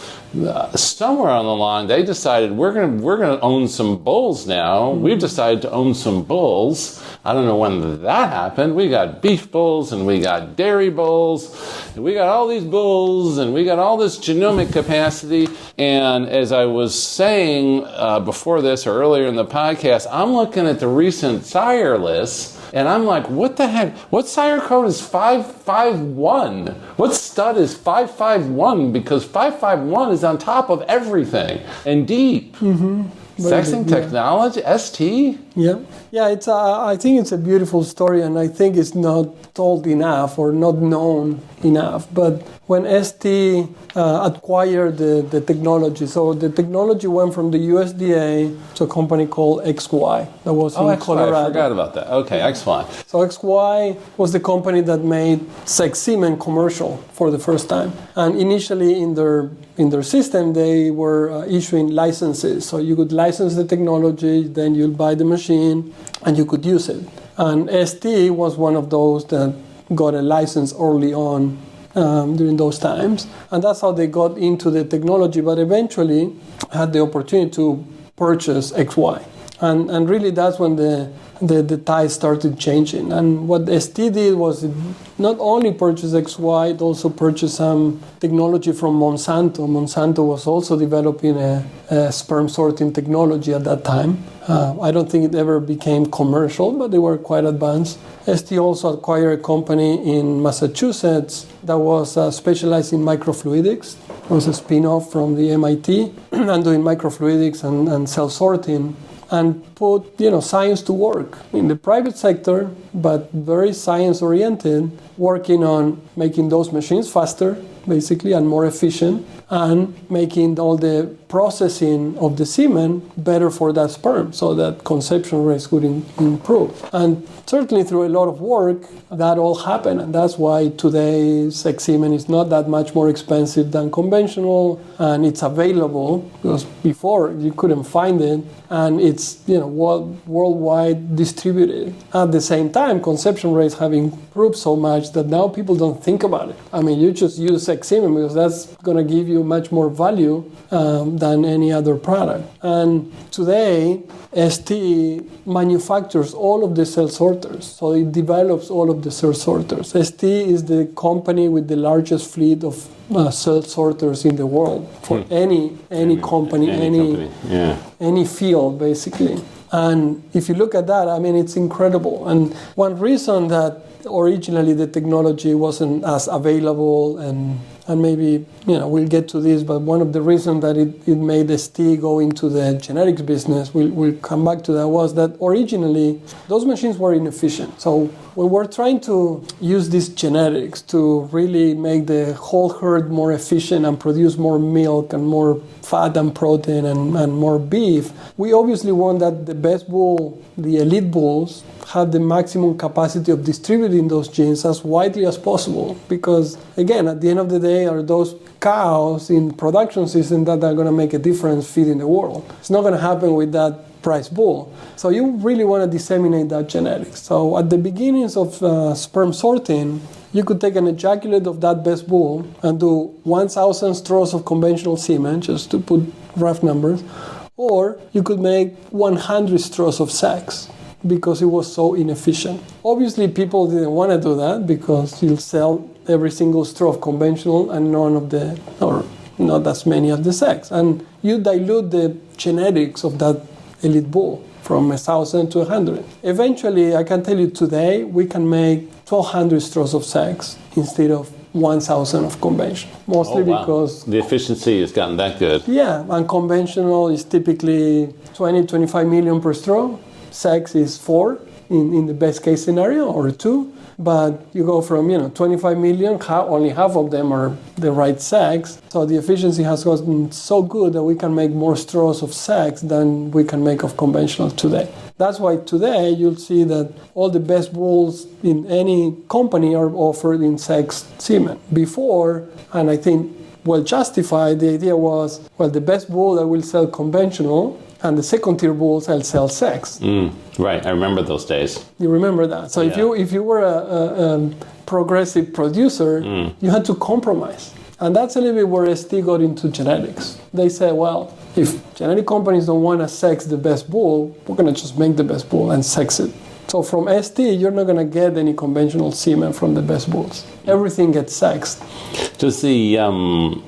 Somewhere on the line, they decided we're gonna own some bulls now. We've decided to own some bulls. I don't know when that happened. We got beef bulls and we got dairy bulls. And we got all these bulls and we got all this genomic capacity. And as I was saying before this or earlier in the podcast, I'm looking at the recent sire lists. And I'm like, what the heck? What sire code is 551? What stud is 551? Because 551 is on top of everything and deep. Sexing technology, ST? Yeah, it's I think it's a beautiful story, and I think it's not told enough or not known enough. But when ST acquired the technology, so the technology went from the USDA to a company called XY that was in Colorado. I forgot about that. Okay, XY. So XY was the company that made sex semen commercial for the first time. And initially in their system, they were issuing licenses. So you could license the technology, then you'll buy the machine, and you could use it. And ST was one of those that got a license early on during those times. And that's how they got into the technology, but eventually had the opportunity to purchase XY. And really that's when the tide started changing. And what ST did was it not only purchased XY, it also purchased some technology from Monsanto. Monsanto was also developing a sperm sorting technology at that time. I don't think it ever became commercial, but they were quite advanced. ST also acquired a company in Massachusetts that was specialized in microfluidics. It was a spin-off from the MIT and doing microfluidics and cell sorting, and put science to work in the private sector, but very science-oriented, working on making those machines faster, basically, and more efficient, and making all the processing of the semen better for that sperm so that conception rates would improve. And certainly through a lot of work, that all happened. And that's why today sex semen is not that much more expensive than conventional, and it's available, because before you couldn't find it, and it's worldwide distributed. At the same time, conception rates have improved so much that now people don't think about it. I mean, you just use sex semen because that's going to give you much more value than any other product. And today, ST manufactures all of the cell sorters. So it develops all of the cell sorters. ST is the company with the largest fleet of cell sorters in the world for any company, any field, basically. And if you look at that, I mean, it's incredible. And one reason that originally the technology wasn't as available, and maybe, we'll get to this, but one of the reasons that it made ST go into the genetics business, we'll come back to that, was that originally those machines were inefficient. So when we're trying to use these genetics to really make the whole herd more efficient and produce more milk and more fat and protein and more beef, we obviously want that the best bull, the elite bulls, have the maximum capacity of distributing those genes as widely as possible. Because, again, at the end of the day, are those cows in production system that are going to make a difference feeding the world. It's not going to happen with that price bull. So you really want to disseminate that genetics. So at the beginnings of sperm sorting, you could take an ejaculate of that best bull and do 1,000 straws of conventional semen, just to put rough numbers, or you could make 100 straws of sex, because it was so inefficient. Obviously, people didn't want to do that because you'll sell every single straw of conventional and none of the, or not as many of the sex. And you dilute the genetics of that elite bull from 1,000 to 100. Eventually, I can tell you today, we can make 1,200 straws of sex instead of 1,000 of conventional. Mostly because the efficiency has gotten that good. Yeah, and conventional is typically 20-25 million per straw. Sex is 4 in the best case scenario, or 2. But you go from 25 million, only half of them are the right sex. So the efficiency has gotten so good that we can make more straws of sex than we can make of conventional today. That's why today you'll see that all the best bulls in any company are offered in sex semen. Before, and I think well justified, the idea was, well, the best bull that will sell conventional, and the second tier bulls I'll sell sex. Right, I remember those days. You remember that. So if you were a progressive producer, you had to compromise. And that's a little bit where ST got into genetics. They said, well, if genetic companies don't want to sex the best bull, we're going to just make the best bull and sex it. So from ST, you're not going to get any conventional semen from the best bulls. Everything gets sexed. Does the...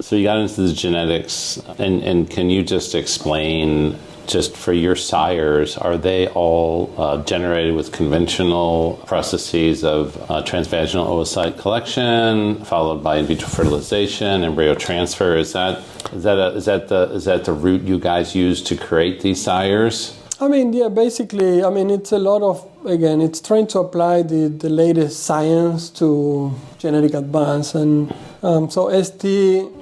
So you got into the genetics, and can you just explain, just for your sires, are they all generated with conventional processes of transvaginal oocyte collection, followed by in vitro fertilization, embryo transfer? Is that the route you guys use to create these sires? I mean, yeah, basically, I mean, it's a lot of, again, it's trying to apply the latest science to genetic advance. And so ST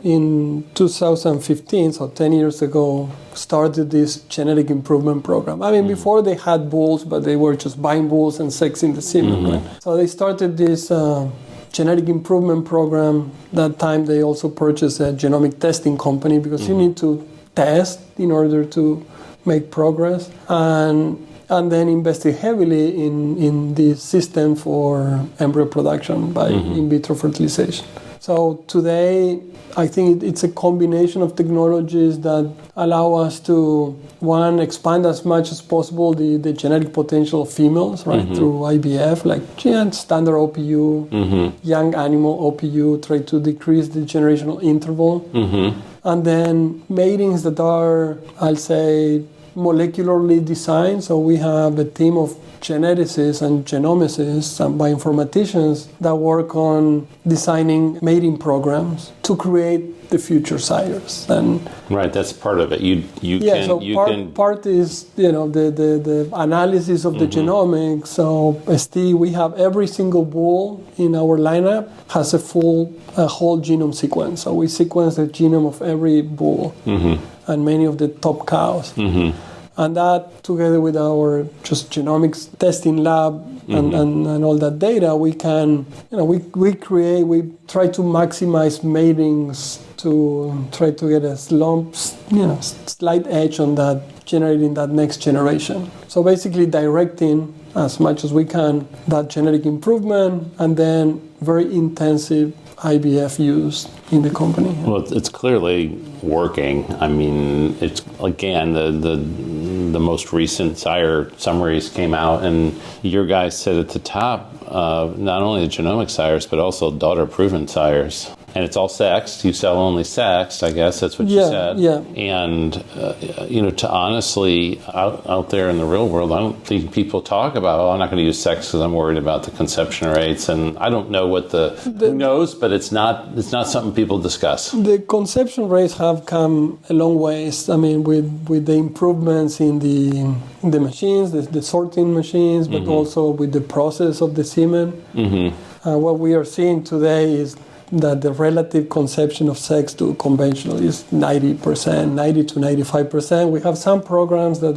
in 2015, so 10 years ago, started this genetic improvement program. I mean, before they had bulls, but they were just buying bulls and sexing the semen, right? So they started this genetic improvement program. That time they also purchased a genomic testing company, because you need to test in order to make progress, and then invested heavily in this system for embryo production by in vitro fertilization. So today, I think it's a combination of technologies that allow us to, one, expand as much as possible the genetic potential of females, right, through IVF, like standard OPU, young animal OPU, try to decrease the generational interval, and then matings that are, I'll say, molecularly designed. So we have a team of geneticists and genomicists and bioinformaticians that work on designing mating programs to create the future sires. And right, that's part of it. Part is the analysis of the genomics. So we have every single bull in our lineup has a whole genome sequence. So we sequence the genome of every bull and many of the top cows. And that, together with our just genomics testing lab and all that data, we can, we try to maximize matings to try to get a slight edge on that, generating that next generation. So basically directing as much as we can that genetic improvement, and then very intensive IVF use in the company. Well, it's clearly working. I mean, it's, again, the most recent sire summaries came out, and your guys said at the top, not only the genomic sires, but also daughter-proven sires. and it's all sexed. You sell only sexed, I guess that's what you said. Yeah. And, to honestly, out there in the real world, I don't think people talk about, I'm not going to use sex because I'm worried about the conception rates. And I don't know who knows, but it's not something people discuss. The conception rates have come a long ways. I mean, with the improvements in the machines, the sorting machines, but also with the process of the semen. What we are seeing today is that the relative conception of sex to conventional is 90%, 90 to 95%. We have some programs that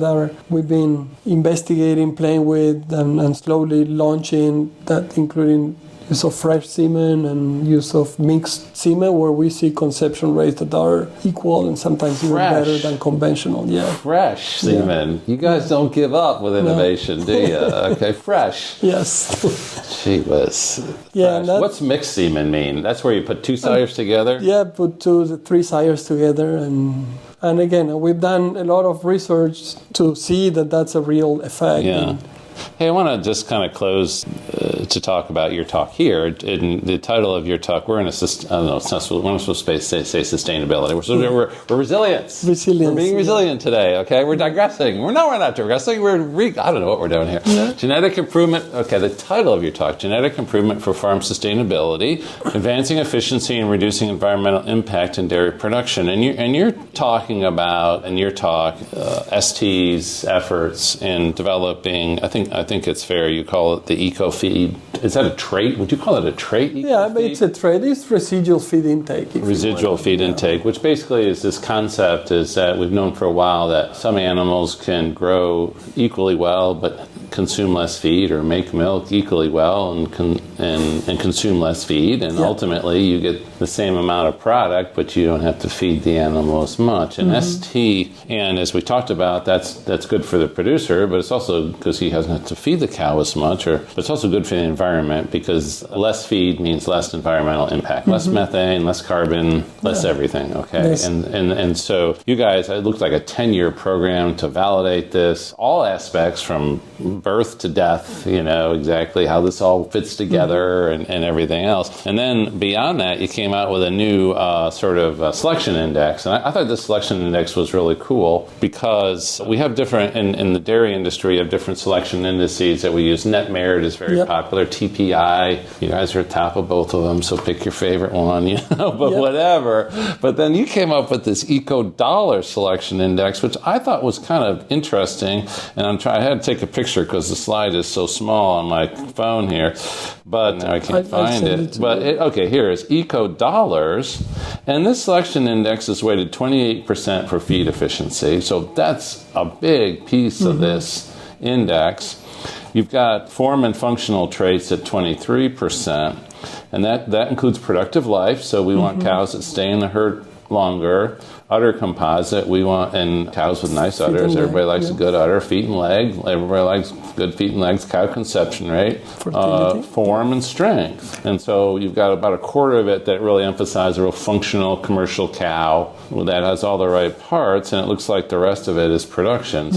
we've been investigating, playing with, and slowly launching, that including use of fresh semen and use of mixed semen, where we see conception rates that are equal and sometimes even better than conventional. Fresh semen. You guys don't give up with innovation, do you? Okay, fresh. Yes. Gee whiz. Yeah. What's mixed semen mean? That's where you put two sires together? Yeah, put 2 to 3 sires together. And again, we've done a lot of research to see that that's a real effect. Yeah. Hey, I want to just kind of close to talk about your talk here. In the title of your talk, we're in a, I don't know, it's not supposed, we're not supposed to say sustainability. We're resilience. We're being resilient today, okay? We're digressing. We're not digressing. I don't know what we're doing here. Yeah. Genetic improvement, okay, the title of your talk, Genetic Improvement for Farm Sustainability, Advancing Efficiency and Reducing Environmental Impact in Dairy Production. And you're talking about, in your talk, ST's efforts in developing, I think it's fair, you call it the EcoFeed. Is that a trait? Would you call it a trait? Yeah, it's a trait. It's residual feed intake. Residual feed intake, which basically is this concept is that we've known for a while that some animals can grow equally well, but consume less feed, or make milk equally well and consume less feed, and ultimately you get the same amount of product, but you don't have to feed the animal as much. And ST, and as we talked about, that's good for the producer, but it's also because he doesn't have to feed the cow as much, but it's also good for the environment because less feed means less environmental impact, less methane, less carbon, less everything. Okay, yes. And so you guys, it looked like a 10-year program to validate this, all aspects from birth to death, exactly how this all fits together and everything else. And then beyond that, you came out with a new selection index. And I thought this selection index was really cool because we have different, in the dairy industry, you have different selection indices that we use. Net merit is very popular. TPI, you guys are at top of both of them, so pick your favorite one, but whatever. But then you came up with this Eco Dollar Selection Index, which I thought was kind of interesting. And I had to take a picture because the slide is so small on my phone here, but I can't find it. But here is Eco Dollars, and this selection index is weighted 28% for feed efficiency. So that's a big piece of this index. You've got form and functional traits at 23%, and that includes productive life. So we want cows that stay in the herd longer. Udder composite, we want, and cows with nice udders. Everybody likes a good udder. Feet and leg, everybody likes good feet and legs. Cow conception rate, form and strength. And so you've got about a quarter of it that really emphasizes a real functional commercial cow that has all the right parts, and it looks like the rest of it is production.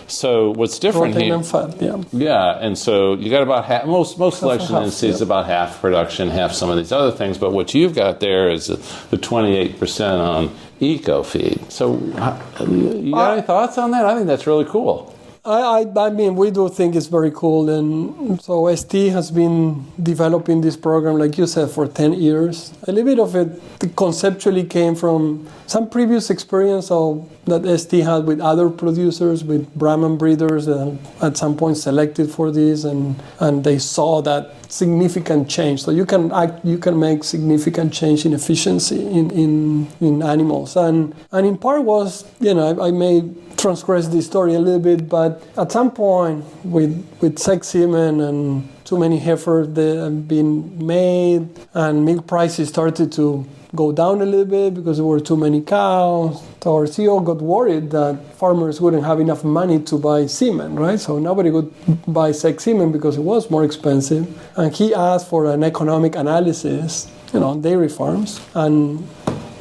So what's different protein here? And fat, yeah, and so you got about half. Most selection indices about half production, half some of these other things. But what you've got there is the 28% on EcoFeed. So, you got any thoughts on that? I think that's really cool. I mean, we do think it's very cool. And so ST has been developing this program, like you said, for 10 years. A little bit of it conceptually came from some previous experience that ST had with other producers, with Brahman breeders that at some point selected for this, and they saw that significant change. So you can make significant change in efficiency in animals. And in part was, I may transgress the story a little bit, but at some point with sex semen and too many heifers that have been made, and milk prices started to go down a little bit because there were too many cows. So our CEO got worried that farmers wouldn't have enough money to buy semen, right? So nobody would buy sex semen because it was more expensive. And he asked for an economic analysis, on dairy farms and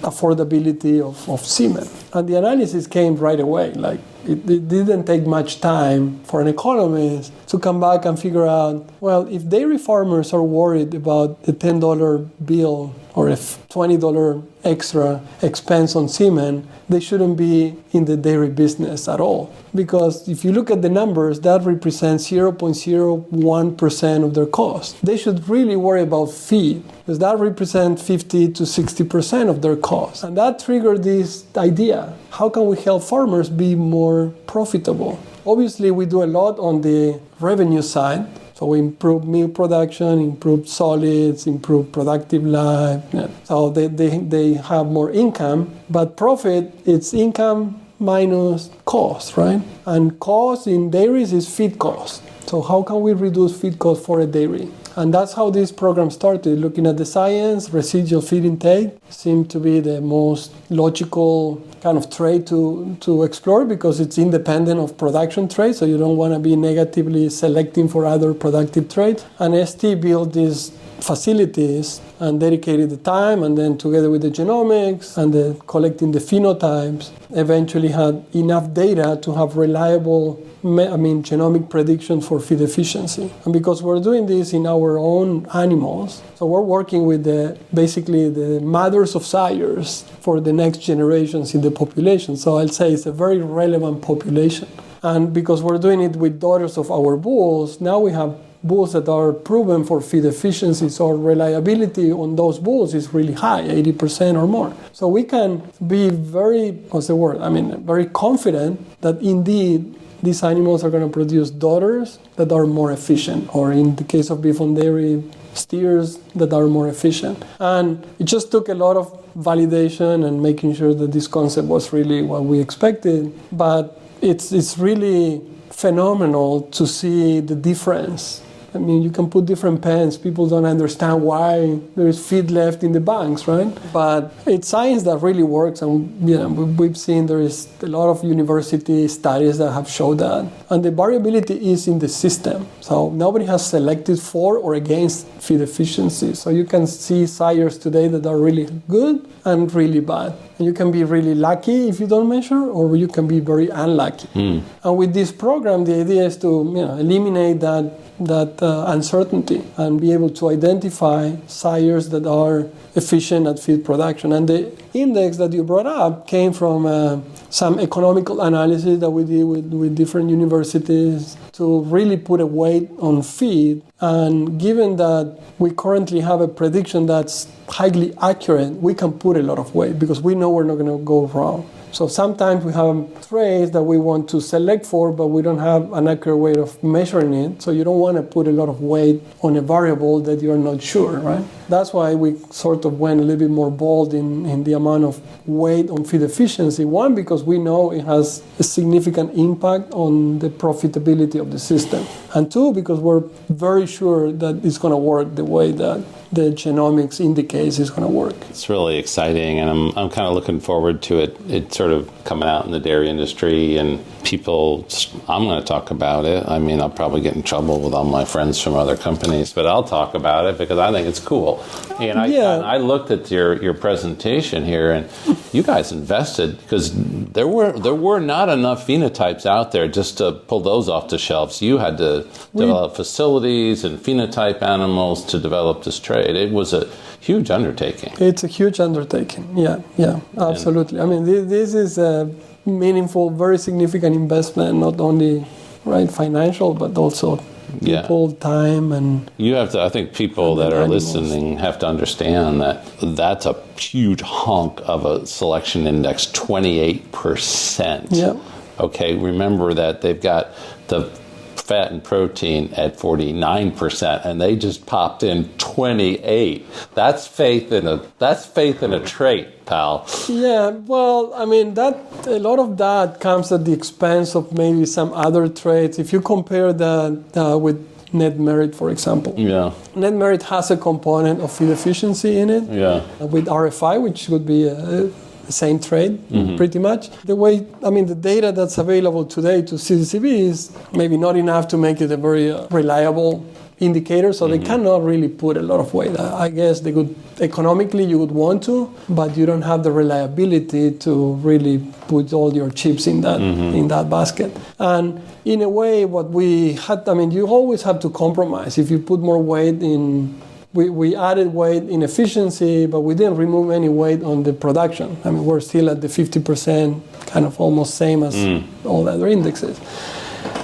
affordability of semen. And the analysis came right away, like it didn't take much time for an economist to come back and figure out, well, if dairy farmers are worried about the $10 bill or a $20 extra expense on semen, they shouldn't be in the dairy business at all. Because if you look at the numbers, that represents 0.01% of their cost. They should really worry about feed, because that represents 50 to 60% of their cost. And that triggered this idea: how can we help farmers be more profitable? Obviously, we do a lot on the revenue side. So we improve milk production, improve solids, improve productive life. Yeah. So they have more income, but profit, it's income minus cost, right? And cost in dairies is feed cost. So how can we reduce feed cost for a dairy? And that's how this program started, looking at the science. Residual feed intake seemed to be the most logical kind of trait to explore, because it's independent of production traits, so you don't want to be negatively selecting for other productive traits. And ST built these facilities and dedicated the time, and then together with the genomics and the collecting the phenotypes, eventually had enough data to have reliable genomic predictions for feed efficiency. And because we're doing this in our own animals, so we're working with basically the mothers of sires for the next generations in the population. So I'll say it's a very relevant population. And because we're doing it with daughters of our bulls, now we have bulls that are proven for feed efficiency, so reliability on those bulls is really high, 80% or more. So we can be very, very confident that indeed these animals are going to produce daughters that are more efficient, or in the case of beef on dairy, steers that are more efficient. And it just took a lot of validation and making sure that this concept was really what we expected. But it's really phenomenal to see the difference. I mean, you can put different pens. People don't understand why there is feed left in the banks, right? But it's science that really works, and we've seen there is a lot of university studies that have showed that. And the variability is in the system. So nobody has selected for or against feed efficiency. So you can see sires today that are really good and really bad. And you can be really lucky if you don't measure, or you can be very unlucky. And with this program, the idea is to eliminate that uncertainty and be able to identify sires that are efficient at feed production. And the index that you brought up came from some economical analysis that we did with different universities to really put a weight on feed. And given that we currently have a prediction that's highly accurate, we can put a lot of weight because we know we're not going to go wrong. So sometimes we have traits that we want to select for, but we don't have an accurate way of measuring it. So you don't want to put a lot of weight on a variable that you're not sure, right? That's why we sort of went a little bit more bold in the amount of weight on feed efficiency. One, because we know it has a significant impact on the profitability of the system. And two, because we're very sure that it's going to work the way that the genomics indicates it's going to work. It's really exciting, and I'm kind of looking forward to it sort of coming out in the dairy industry, and people, I'm going to talk about it. I mean, I'll probably get in trouble with all my friends from other companies, but I'll talk about it because I think it's cool. And I looked at your presentation here, and you guys invested because there were not enough phenotypes out there just to pull those off the shelves. You had to develop facilities and phenotype animals to develop this trade. It was a huge undertaking. It's a huge undertaking. Yeah, absolutely. I mean, this is a meaningful, very significant investment, not only financial, but also people, time, and you have to. I think people that are listening have to understand that that's a huge hunk of a selection index, 28%. Yeah. Okay, remember that they've got the fat and protein at 49%, and they just popped in 28. That's faith in a trait, pal. Yeah, well, I mean, a lot of that comes at the expense of maybe some other traits. If you compare that with net merit, for example. Yeah. Net merit has a component of feed efficiency in it. Yeah. With RFI, which would be the same trait, pretty much. The data that's available today to CDCB is maybe not enough to make it a very reliable indicators, so they cannot really put a lot of weight. I guess they could, economically you would want to, but you don't have the reliability to really put all your chips in that basket. And in a way, what we had, you always have to compromise. If you put more weight in, we added weight in efficiency, but we didn't remove any weight on the production. We're still at the 50%, kind of almost same as all other indexes.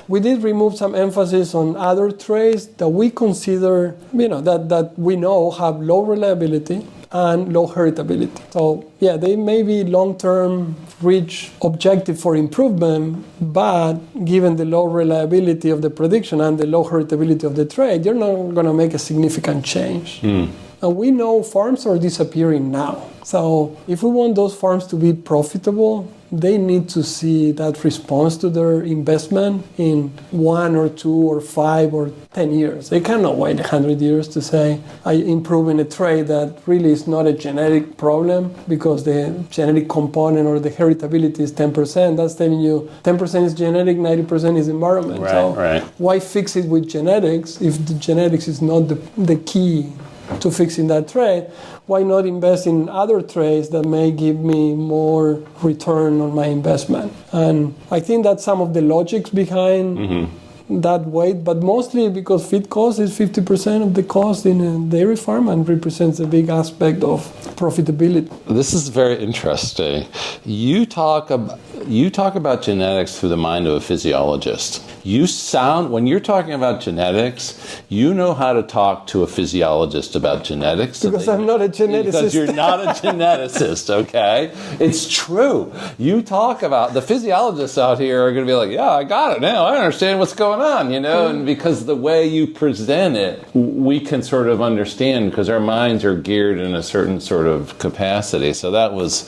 We did remove some emphasis on other traits that we consider, that we know have low reliability and low heritability. So, yeah, they may be long-term reach objective for improvement, but given the low reliability of the prediction and the low heritability of the trait, you're not going to make a significant change. And we know farms are disappearing now. So if we want those farms to be profitable, they need to see that response to their investment in 1 or 2 or 5 or 10 years. They cannot wait 100 years to say, I improve in a trait that really is not a genetic problem because the genetic component or the heritability is 10%. That's telling you 10% is genetic, 90% is environment. Right. Why fix it with genetics if the genetics is not the key to fixing that trait? Why not invest in other traits that may give me more return on my investment? And I think that's some of the logics behind that weight, but mostly because feed cost is 50% of the cost in a dairy farm and represents a big aspect of profitability. This is very interesting. You talk about genetics through the mind of a physiologist. When you're talking about genetics, you know how to talk to a physiologist about genetics. Because I'm not a geneticist. Because you're not a geneticist, okay? It's true. You talk about, the physiologists out here are going to be like, yeah, I got it now. I understand what's going on, and because the way you present it, we can sort of understand because our minds are geared in a certain sort of capacity. So that was,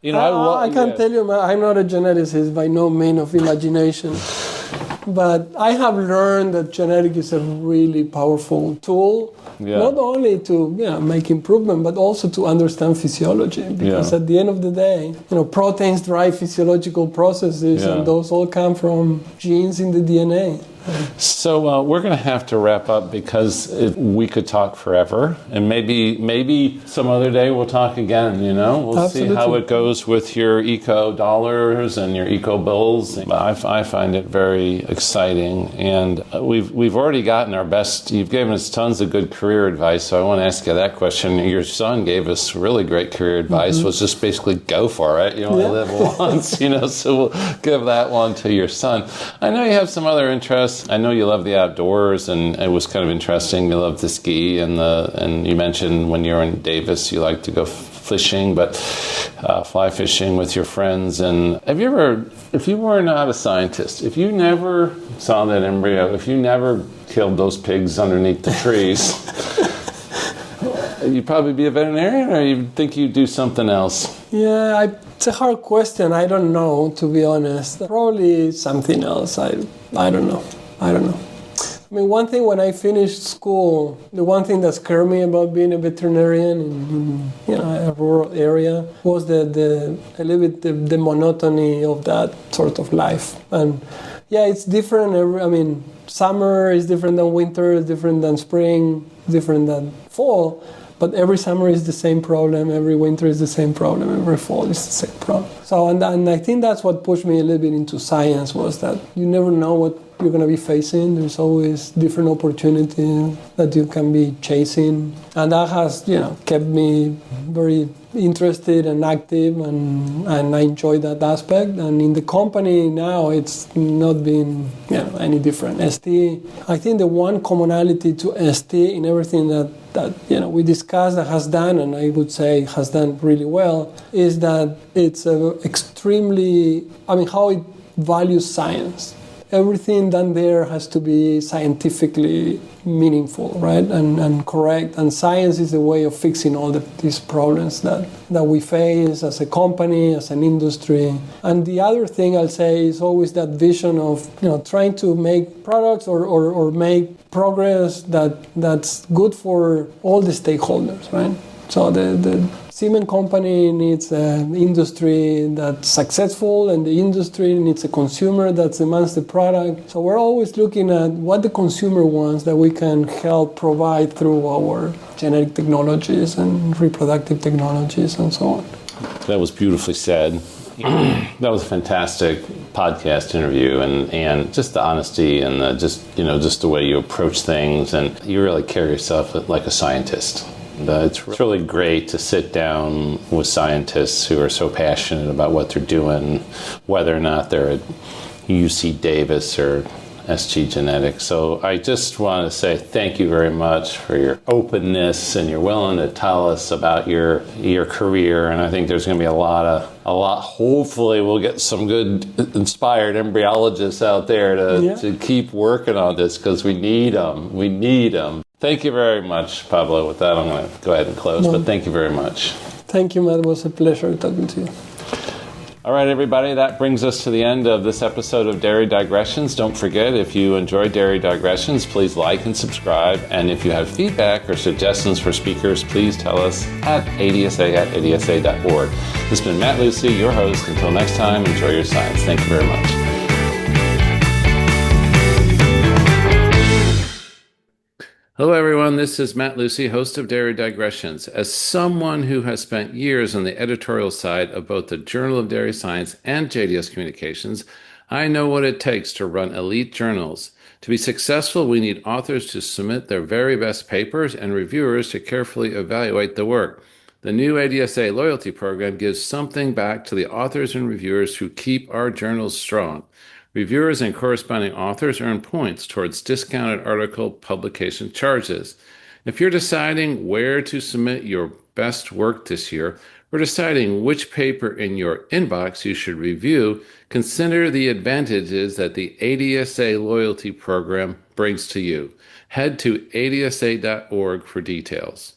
I can tell you, I'm not a geneticist by no means of imagination. But I have learned that genetics is a really powerful tool, not only to make improvement, but also to understand physiology. Because at the end of the day, proteins drive physiological processes, and those all come from genes in the DNA. So we're going to have to wrap up because we could talk forever, and maybe some other day we'll talk again. We'll Absolutely. See how it goes with your eco dollars and your eco bills. I find it very exciting, and we've already gotten our best. You've given us tons of good career advice, so I want to ask you that question. Your son gave us really great career advice. Was just basically go for it. You only live once, so we'll give that one to your son. I know you have some other interests. I know you love the outdoors, and it was kind of interesting. You love to ski, and you mentioned when you're in Davis, you like to go fishing, but fly fishing with your friends. And if you were not a scientist, if you never saw that embryo, if you never killed those pigs underneath the trees, you'd probably be a veterinarian, or you think you'd do something else? Yeah, it's a hard question. I don't know, to be honest. Probably something else. I don't know. One thing when I finished school, the one thing that scared me about being a veterinarian in a rural area was the monotony of that sort of life. And it's different. Summer is different than winter, is different than spring, different than fall. But every summer is the same problem, every winter is the same problem, every fall is the same problem. So, and I think that's what pushed me a little bit into science, was that you never know what you're going to be facing. There's always different opportunities that you can be chasing. And that has, kept me very interested and active, and I enjoy that aspect. And in the company now, it's not been any different. ST, I think the one commonality to ST in everything that we discussed that has done, and I would say has done really well, is that it's extremely, how it values science. Everything done there has to be scientifically meaningful, right, and correct. And science is the way of fixing all these problems that we face as a company, as an industry. And the other thing I'll say is always that vision of trying to make products or make progress that's good for all the stakeholders, right? So cement company needs an industry that's successful, and the industry needs a consumer that demands the product. So we're always looking at what the consumer wants that we can help provide through our genetic technologies and reproductive technologies and so on. That was beautifully said. That was a fantastic podcast interview, and just the honesty and just the way you approach things, and you really carry yourself like a scientist. It's really great to sit down with scientists who are so passionate about what they're doing, whether or not they're at UC Davis or STgenetics. So I just want to say thank you very much for your openness, and you're willing to tell us about your career. And I think there's going to be a lot. Hopefully, we'll get some good inspired embryologists out there to keep working on this, because we need them. We need them. Thank you very much, Pablo. With that, I'm going to go ahead and close. But thank you very much. Thank you, Matt. It was a pleasure talking to you. All right, everybody, that brings us to the end of this episode of Dairy Digressions. Don't forget, if you enjoy Dairy Digressions, please like and subscribe. And if you have feedback or suggestions for speakers, please tell us at ADSA@ADSA.org. This has been Matt Lucy, your host. Until next time, enjoy your science. Thank you very much. Hello, everyone. This is Matt Lucy, host of Dairy Digressions. As someone who has spent years on the editorial side of both the Journal of Dairy Science and JDS Communications, I know what it takes to run elite journals. To be successful, we need authors to submit their very best papers and reviewers to carefully evaluate the work. The new ADSA loyalty program gives something back to the authors and reviewers who keep our journals strong. Reviewers and corresponding authors earn points towards discounted article publication charges. If you're deciding where to submit your best work this year, or deciding which paper in your inbox you should review, consider the advantages that the ADSA loyalty program brings to you. Head to adsa.org for details.